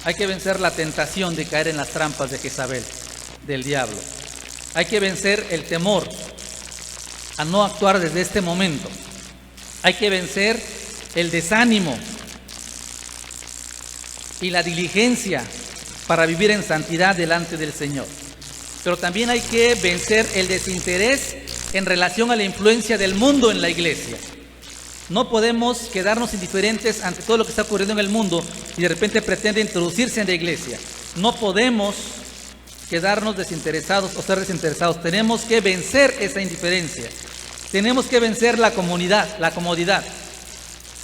Hay que vencer la tentación de caer en las trampas de Jezabel, del diablo. Hay que vencer el temor a no actuar desde este momento. Hay que vencer el desánimo y la diligencia para vivir en santidad delante del Señor. Pero también hay que vencer el desinterés en relación a la influencia del mundo en la iglesia. No podemos quedarnos indiferentes ante todo lo que está ocurriendo en el mundo y de repente pretende introducirse en la iglesia. No podemos quedarnos desinteresados o ser desinteresados. Tenemos que vencer esa indiferencia. Tenemos que vencer la comodidad,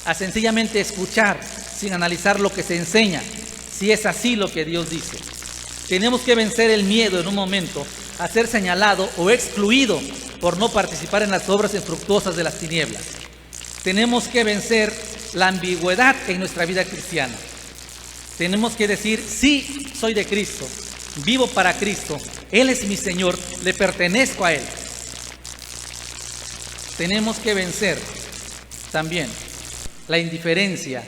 a sencillamente escuchar sin analizar lo que se enseña, si es así lo que Dios dice. Tenemos que vencer el miedo en un momento a ser señalado o excluido por no participar en las obras infructuosas de las tinieblas. Tenemos que vencer la ambigüedad en nuestra vida cristiana. Tenemos que decir, sí, soy de Cristo, vivo para Cristo, Él es mi Señor, le pertenezco a Él. Tenemos que vencer también la indiferencia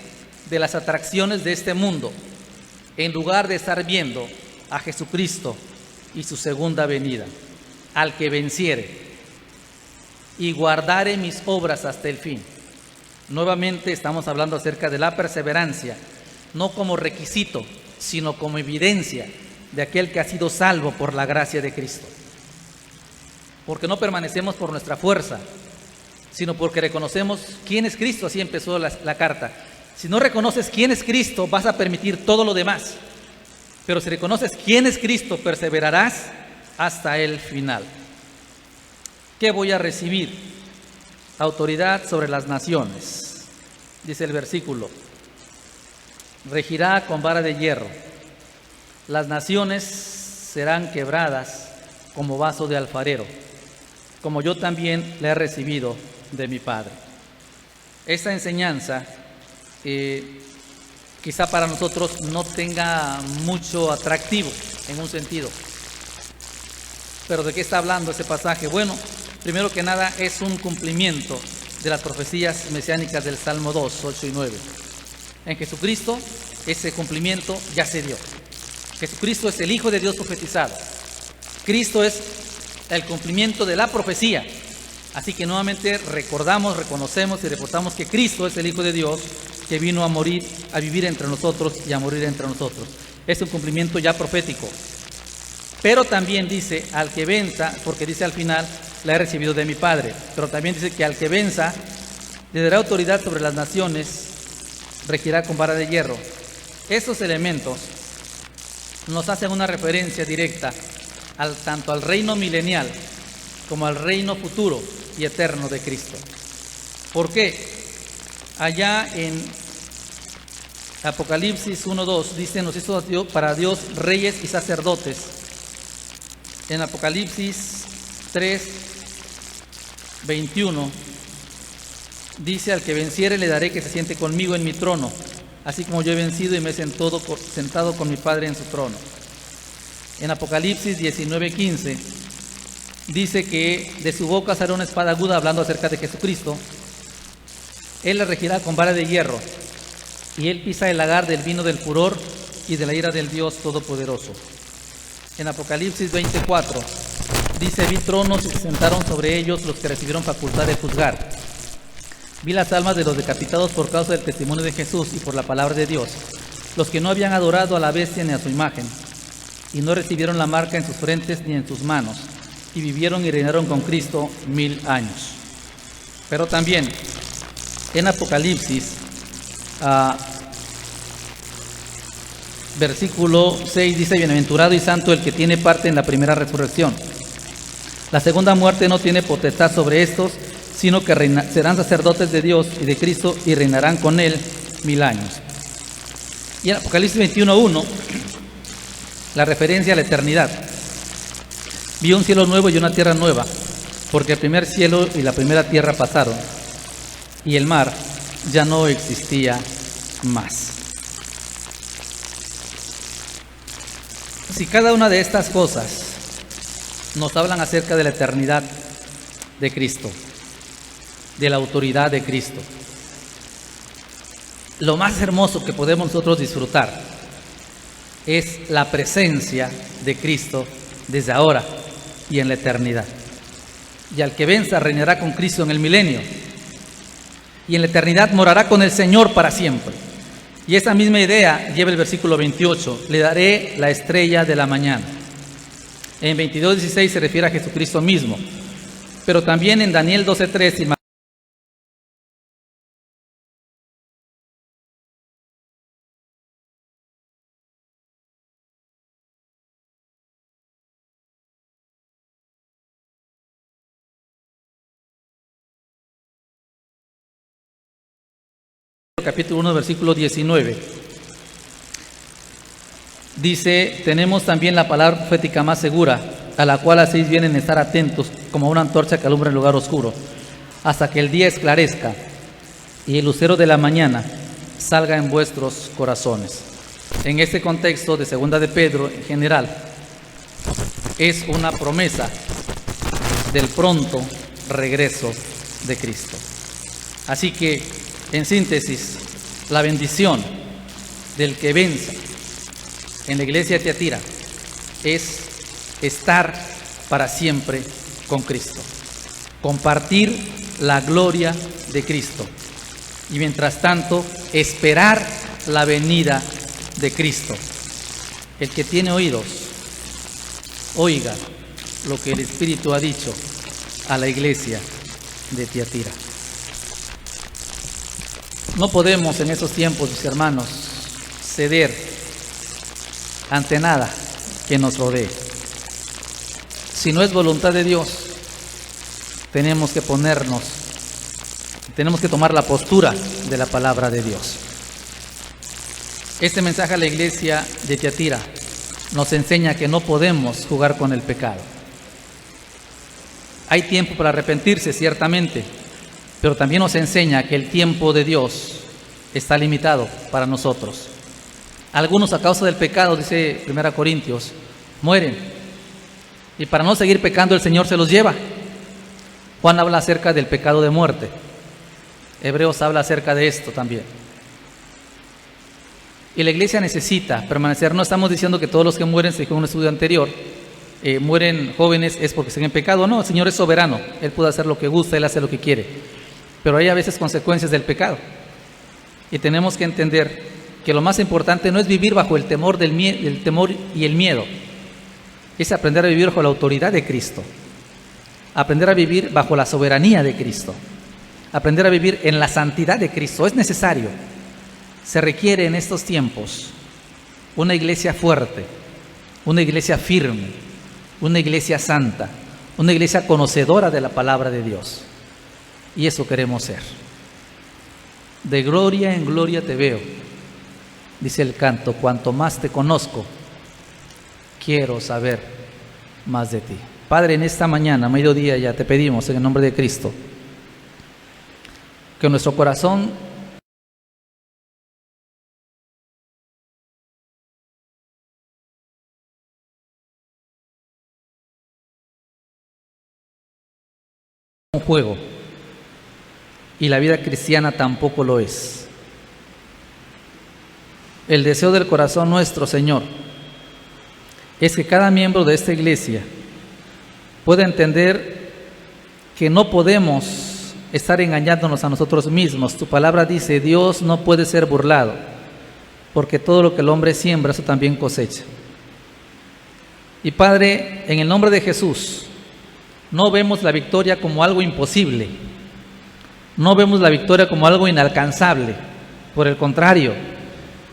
de las atracciones de este mundo, en lugar de estar viendo a Jesucristo y su segunda venida, al que venciere y guardare mis obras hasta el fin. Nuevamente estamos hablando acerca de la perseverancia, no como requisito, sino como evidencia de aquel que ha sido salvo por la gracia de Cristo. Porque no permanecemos por nuestra fuerza, sino porque reconocemos quién es Cristo. Así empezó la carta. Si no reconoces quién es Cristo, vas a permitir todo lo demás. Pero si reconoces quién es Cristo, perseverarás hasta el final. ¿Qué voy a recibir? Autoridad sobre las naciones. Dice el versículo: regirá con vara de hierro. Las naciones serán quebradas como vaso de alfarero, como yo también la he recibido de mi Padre. Esta enseñanza quizá para nosotros no tenga mucho atractivo en un sentido. ¿Pero de qué está hablando ese pasaje? Bueno, primero que nada es un cumplimiento de las profecías mesiánicas del Salmo 2, 8 y 9. En Jesucristo ese cumplimiento ya se dio. Jesucristo es el Hijo de Dios profetizado. Cristo es el cumplimiento de la profecía. Así que nuevamente recordamos, reconocemos y reportamos que Cristo es el Hijo de Dios que vino a morir, a vivir entre nosotros y a morir entre nosotros. Es un cumplimiento ya profético. Pero también dice, al que venza, porque dice al final, la he recibido de mi Padre. Pero también dice que al que venza, le dará autoridad sobre las naciones, regirá con vara de hierro. Estos elementos nos hacen una referencia directa tanto al reino milenial como al reino futuro y eterno de Cristo. ¿Por qué? Allá en Apocalipsis 1:2 dice, nos hizo para Dios reyes y sacerdotes. En Apocalipsis 3:21 dice, al que venciere le daré que se siente conmigo en mi trono, así como yo he vencido y me he sentado con mi Padre en su trono. En Apocalipsis 19:15 dice que de su boca saldrá una espada aguda, hablando acerca de Jesucristo. Él le regirá con vara de hierro, y él pisa el lagar del vino del furor y de la ira del Dios Todopoderoso. En Apocalipsis 24 dice, vi tronos y se sentaron sobre ellos los que recibieron facultad de juzgar. Vi las almas de los decapitados por causa del testimonio de Jesús y por la palabra de Dios, los que no habían adorado a la bestia ni a su imagen, y no recibieron la marca en sus frentes ni en sus manos, y vivieron y reinaron con Cristo 1000 años. Pero también en Apocalipsis, versículo 6 dice, bienaventurado y santo el que tiene parte en la primera resurrección. La segunda muerte no tiene potestad sobre estos, sino que serán sacerdotes de Dios y de Cristo y reinarán con Él 1000 años. Y en Apocalipsis 21:1, la referencia a la eternidad. Vi un cielo nuevo y una tierra nueva, porque el primer cielo y la primera tierra pasaron, y el mar ya no existía más. Si cada una de estas cosas nos hablan acerca de la eternidad de Cristo, de la autoridad de Cristo. Lo más hermoso que podemos nosotros disfrutar es la presencia de Cristo desde ahora y en la eternidad. Y al que venza reinará con Cristo en el milenio, y en la eternidad morará con el Señor para siempre. Y esa misma idea lleva el versículo 28, le daré la estrella de la mañana. En 22:16 se refiere a Jesucristo mismo, pero también en Daniel 12:3 capítulo 1, versículo 19, dice: tenemos también la palabra profética más segura, a la cual hacéis bien en estar atentos, como una antorcha que alumbra en lugar oscuro, hasta que el día esclarezca y el lucero de la mañana salga en vuestros corazones. En este contexto de segunda de Pedro, en general, es una promesa del pronto regreso de Cristo. Así que, en síntesis, la bendición del que venza en la iglesia de Tiatira es estar para siempre con Cristo, compartir la gloria de Cristo y mientras tanto esperar la venida de Cristo. El que tiene oídos, oiga lo que el Espíritu ha dicho a la iglesia de Tiatira. No podemos en esos tiempos, mis hermanos, ceder ante nada que nos rodee. Si no es voluntad de Dios, tenemos que tomar la postura de la palabra de Dios. Este mensaje a la iglesia de Tiatira nos enseña que no podemos jugar con el pecado. Hay tiempo para arrepentirse, ciertamente, pero también nos enseña que el tiempo de Dios está limitado para nosotros. Algunos, a causa del pecado, dice 1 Corintios, mueren. Y para no seguir pecando, el Señor se los lleva. Juan habla acerca del pecado de muerte. Hebreos habla acerca de esto también. Y la iglesia necesita permanecer. No estamos diciendo que todos los que mueren, se dijo en un estudio anterior, mueren jóvenes es porque están en pecado. No, el Señor es soberano. Él puede hacer lo que gusta, Él hace lo que quiere. Pero hay a veces consecuencias del pecado. Y tenemos que entender que lo más importante no es vivir bajo el temor del temor y el miedo. Es aprender a vivir bajo la autoridad de Cristo. Aprender a vivir bajo la soberanía de Cristo. Aprender a vivir en la santidad de Cristo. Es necesario. Se requiere en estos tiempos una iglesia fuerte, una iglesia firme, una iglesia santa, una iglesia conocedora de la palabra de Dios. Y eso queremos ser. De gloria en gloria te veo, dice el canto, cuanto más te conozco, quiero saber más de ti. Padre, en esta mañana, mediodía ya, te pedimos en el nombre de Cristo, que nuestro corazón un juego, y la vida cristiana tampoco lo es. El deseo del corazón nuestro, Señor, es que cada miembro de esta iglesia pueda entender que no podemos estar engañándonos a nosotros mismos. Tu palabra dice: Dios no puede ser burlado, porque todo lo que el hombre siembra, eso también cosecha. Y Padre, en el nombre de Jesús, no vemos la victoria como algo imposible, no vemos la victoria como algo inalcanzable. Por el contrario,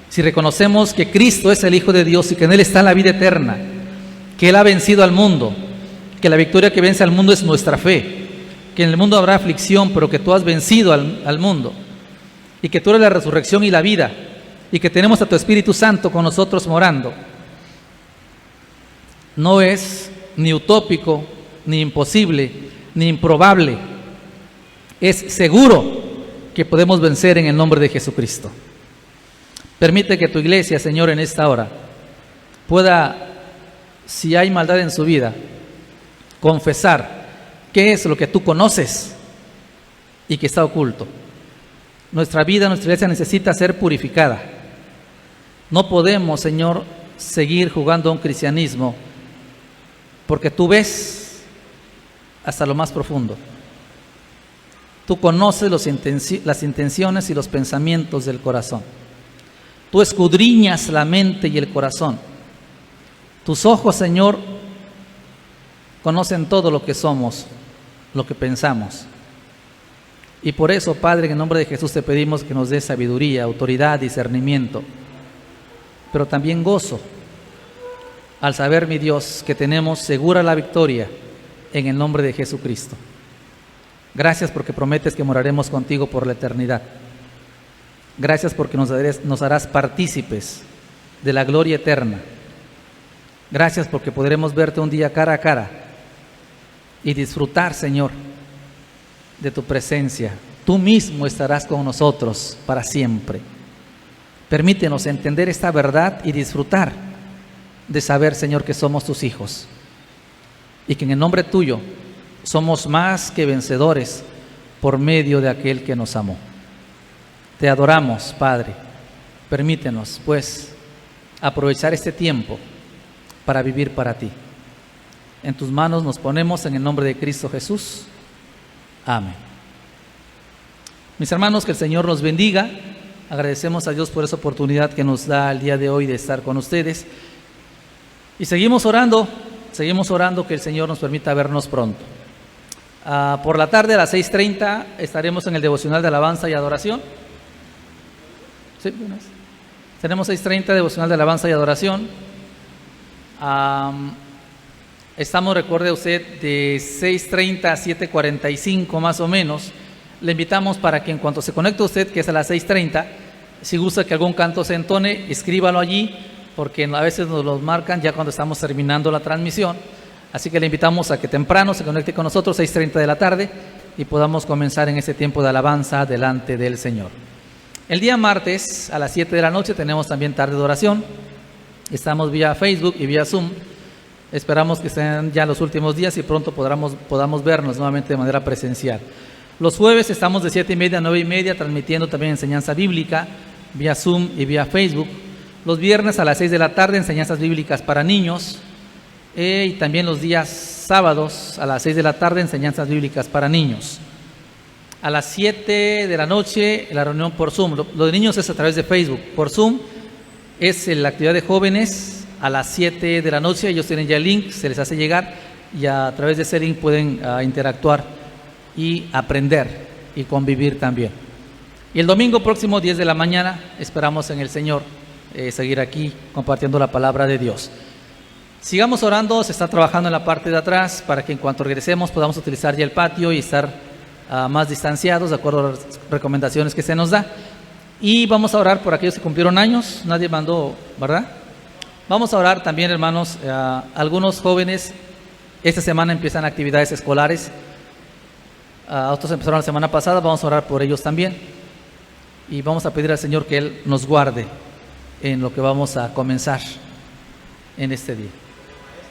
si reconocemos que Cristo es el Hijo de Dios y que en Él está la vida eterna, que Él ha vencido al mundo, que la victoria que vence al mundo es nuestra fe, que en el mundo habrá aflicción, pero que tú has vencido al mundo, y que tú eres la resurrección y la vida, y que tenemos a tu Espíritu Santo con nosotros morando, no es ni utópico, ni imposible, ni improbable. Es seguro que podemos vencer en el nombre de Jesucristo. Permite que tu iglesia, Señor, en esta hora pueda, si hay maldad en su vida, confesar qué es lo que tú conoces y que está oculto. Nuestra vida, nuestra iglesia necesita ser purificada. No podemos, Señor, seguir jugando a un cristianismo porque tú ves hasta lo más profundo. Tú conoces las intenciones y los pensamientos del corazón. Tú escudriñas la mente y el corazón. Tus ojos, Señor, conocen todo lo que somos, lo que pensamos. Y por eso, Padre, en el nombre de Jesús te pedimos que nos des sabiduría, autoridad, discernimiento, pero también gozo al saber, mi Dios, que tenemos segura la victoria en el nombre de Jesucristo. Gracias porque prometes que moraremos contigo por la eternidad. Gracias porque nos harás partícipes de la gloria eterna. Gracias porque podremos verte un día cara a cara y disfrutar, Señor, de tu presencia. Tú mismo estarás con nosotros para siempre. Permítenos entender esta verdad y disfrutar de saber, Señor, que somos tus hijos y que en el nombre tuyo somos más que vencedores por medio de aquel que nos amó. Te adoramos, Padre. Permítenos, pues, aprovechar este tiempo para vivir para ti. En tus manos nos ponemos en el nombre de Cristo Jesús. Amén. Mis hermanos, que el Señor los bendiga. Agradecemos a Dios por esa oportunidad que nos da el día de hoy de estar con ustedes. Y seguimos orando que el Señor nos permita vernos pronto. Por la tarde a las 6:30 estaremos en el devocional de alabanza y adoración. ¿Sí? Tenemos 6:30 devocional de alabanza y adoración. Estamos, recuerde usted, de 6:30 a 7:45 más o menos. Le invitamos para que en cuanto se conecte usted, que es a las 6:30, si gusta que algún canto se entone, escríbalo allí, porque a veces nos los marcan ya cuando estamos terminando la transmisión. Así que le invitamos a que temprano se conecte con nosotros, 6:30 de la tarde, y podamos comenzar en ese tiempo de alabanza delante del Señor. El día martes a las 7 de la noche tenemos también tarde de oración. Estamos vía Facebook y vía Zoom. Esperamos que sean ya los últimos días y pronto podamos vernos nuevamente de manera presencial. Los jueves estamos de 7:30 a 9:30 transmitiendo también enseñanza bíblica vía Zoom y vía Facebook. Los viernes a las 6 de la tarde enseñanzas bíblicas para niños y también los días sábados a las 6 de la tarde enseñanzas bíblicas para niños. A las 7 de la noche la reunión por Zoom. Lo de niños es a través de Facebook. Por Zoom es la actividad de jóvenes a las 7 de la noche. Ellos tienen ya el link, se les hace llegar y a través de ese link pueden interactuar y aprender y convivir también. Y el domingo próximo 10 de la mañana esperamos en el Señor seguir aquí compartiendo la palabra de Dios. Sigamos orando, se está trabajando en la parte de atrás para que en cuanto regresemos podamos utilizar ya el patio y estar más distanciados de acuerdo a las recomendaciones que se nos da. Y vamos a orar por aquellos que cumplieron años. Nadie mandó, ¿verdad? Vamos a orar también, hermanos. Algunos jóvenes esta semana empiezan actividades escolares. Otros empezaron la semana pasada. Vamos a orar por ellos también. Y vamos a pedir al Señor que Él nos guarde en lo que vamos a comenzar en este día.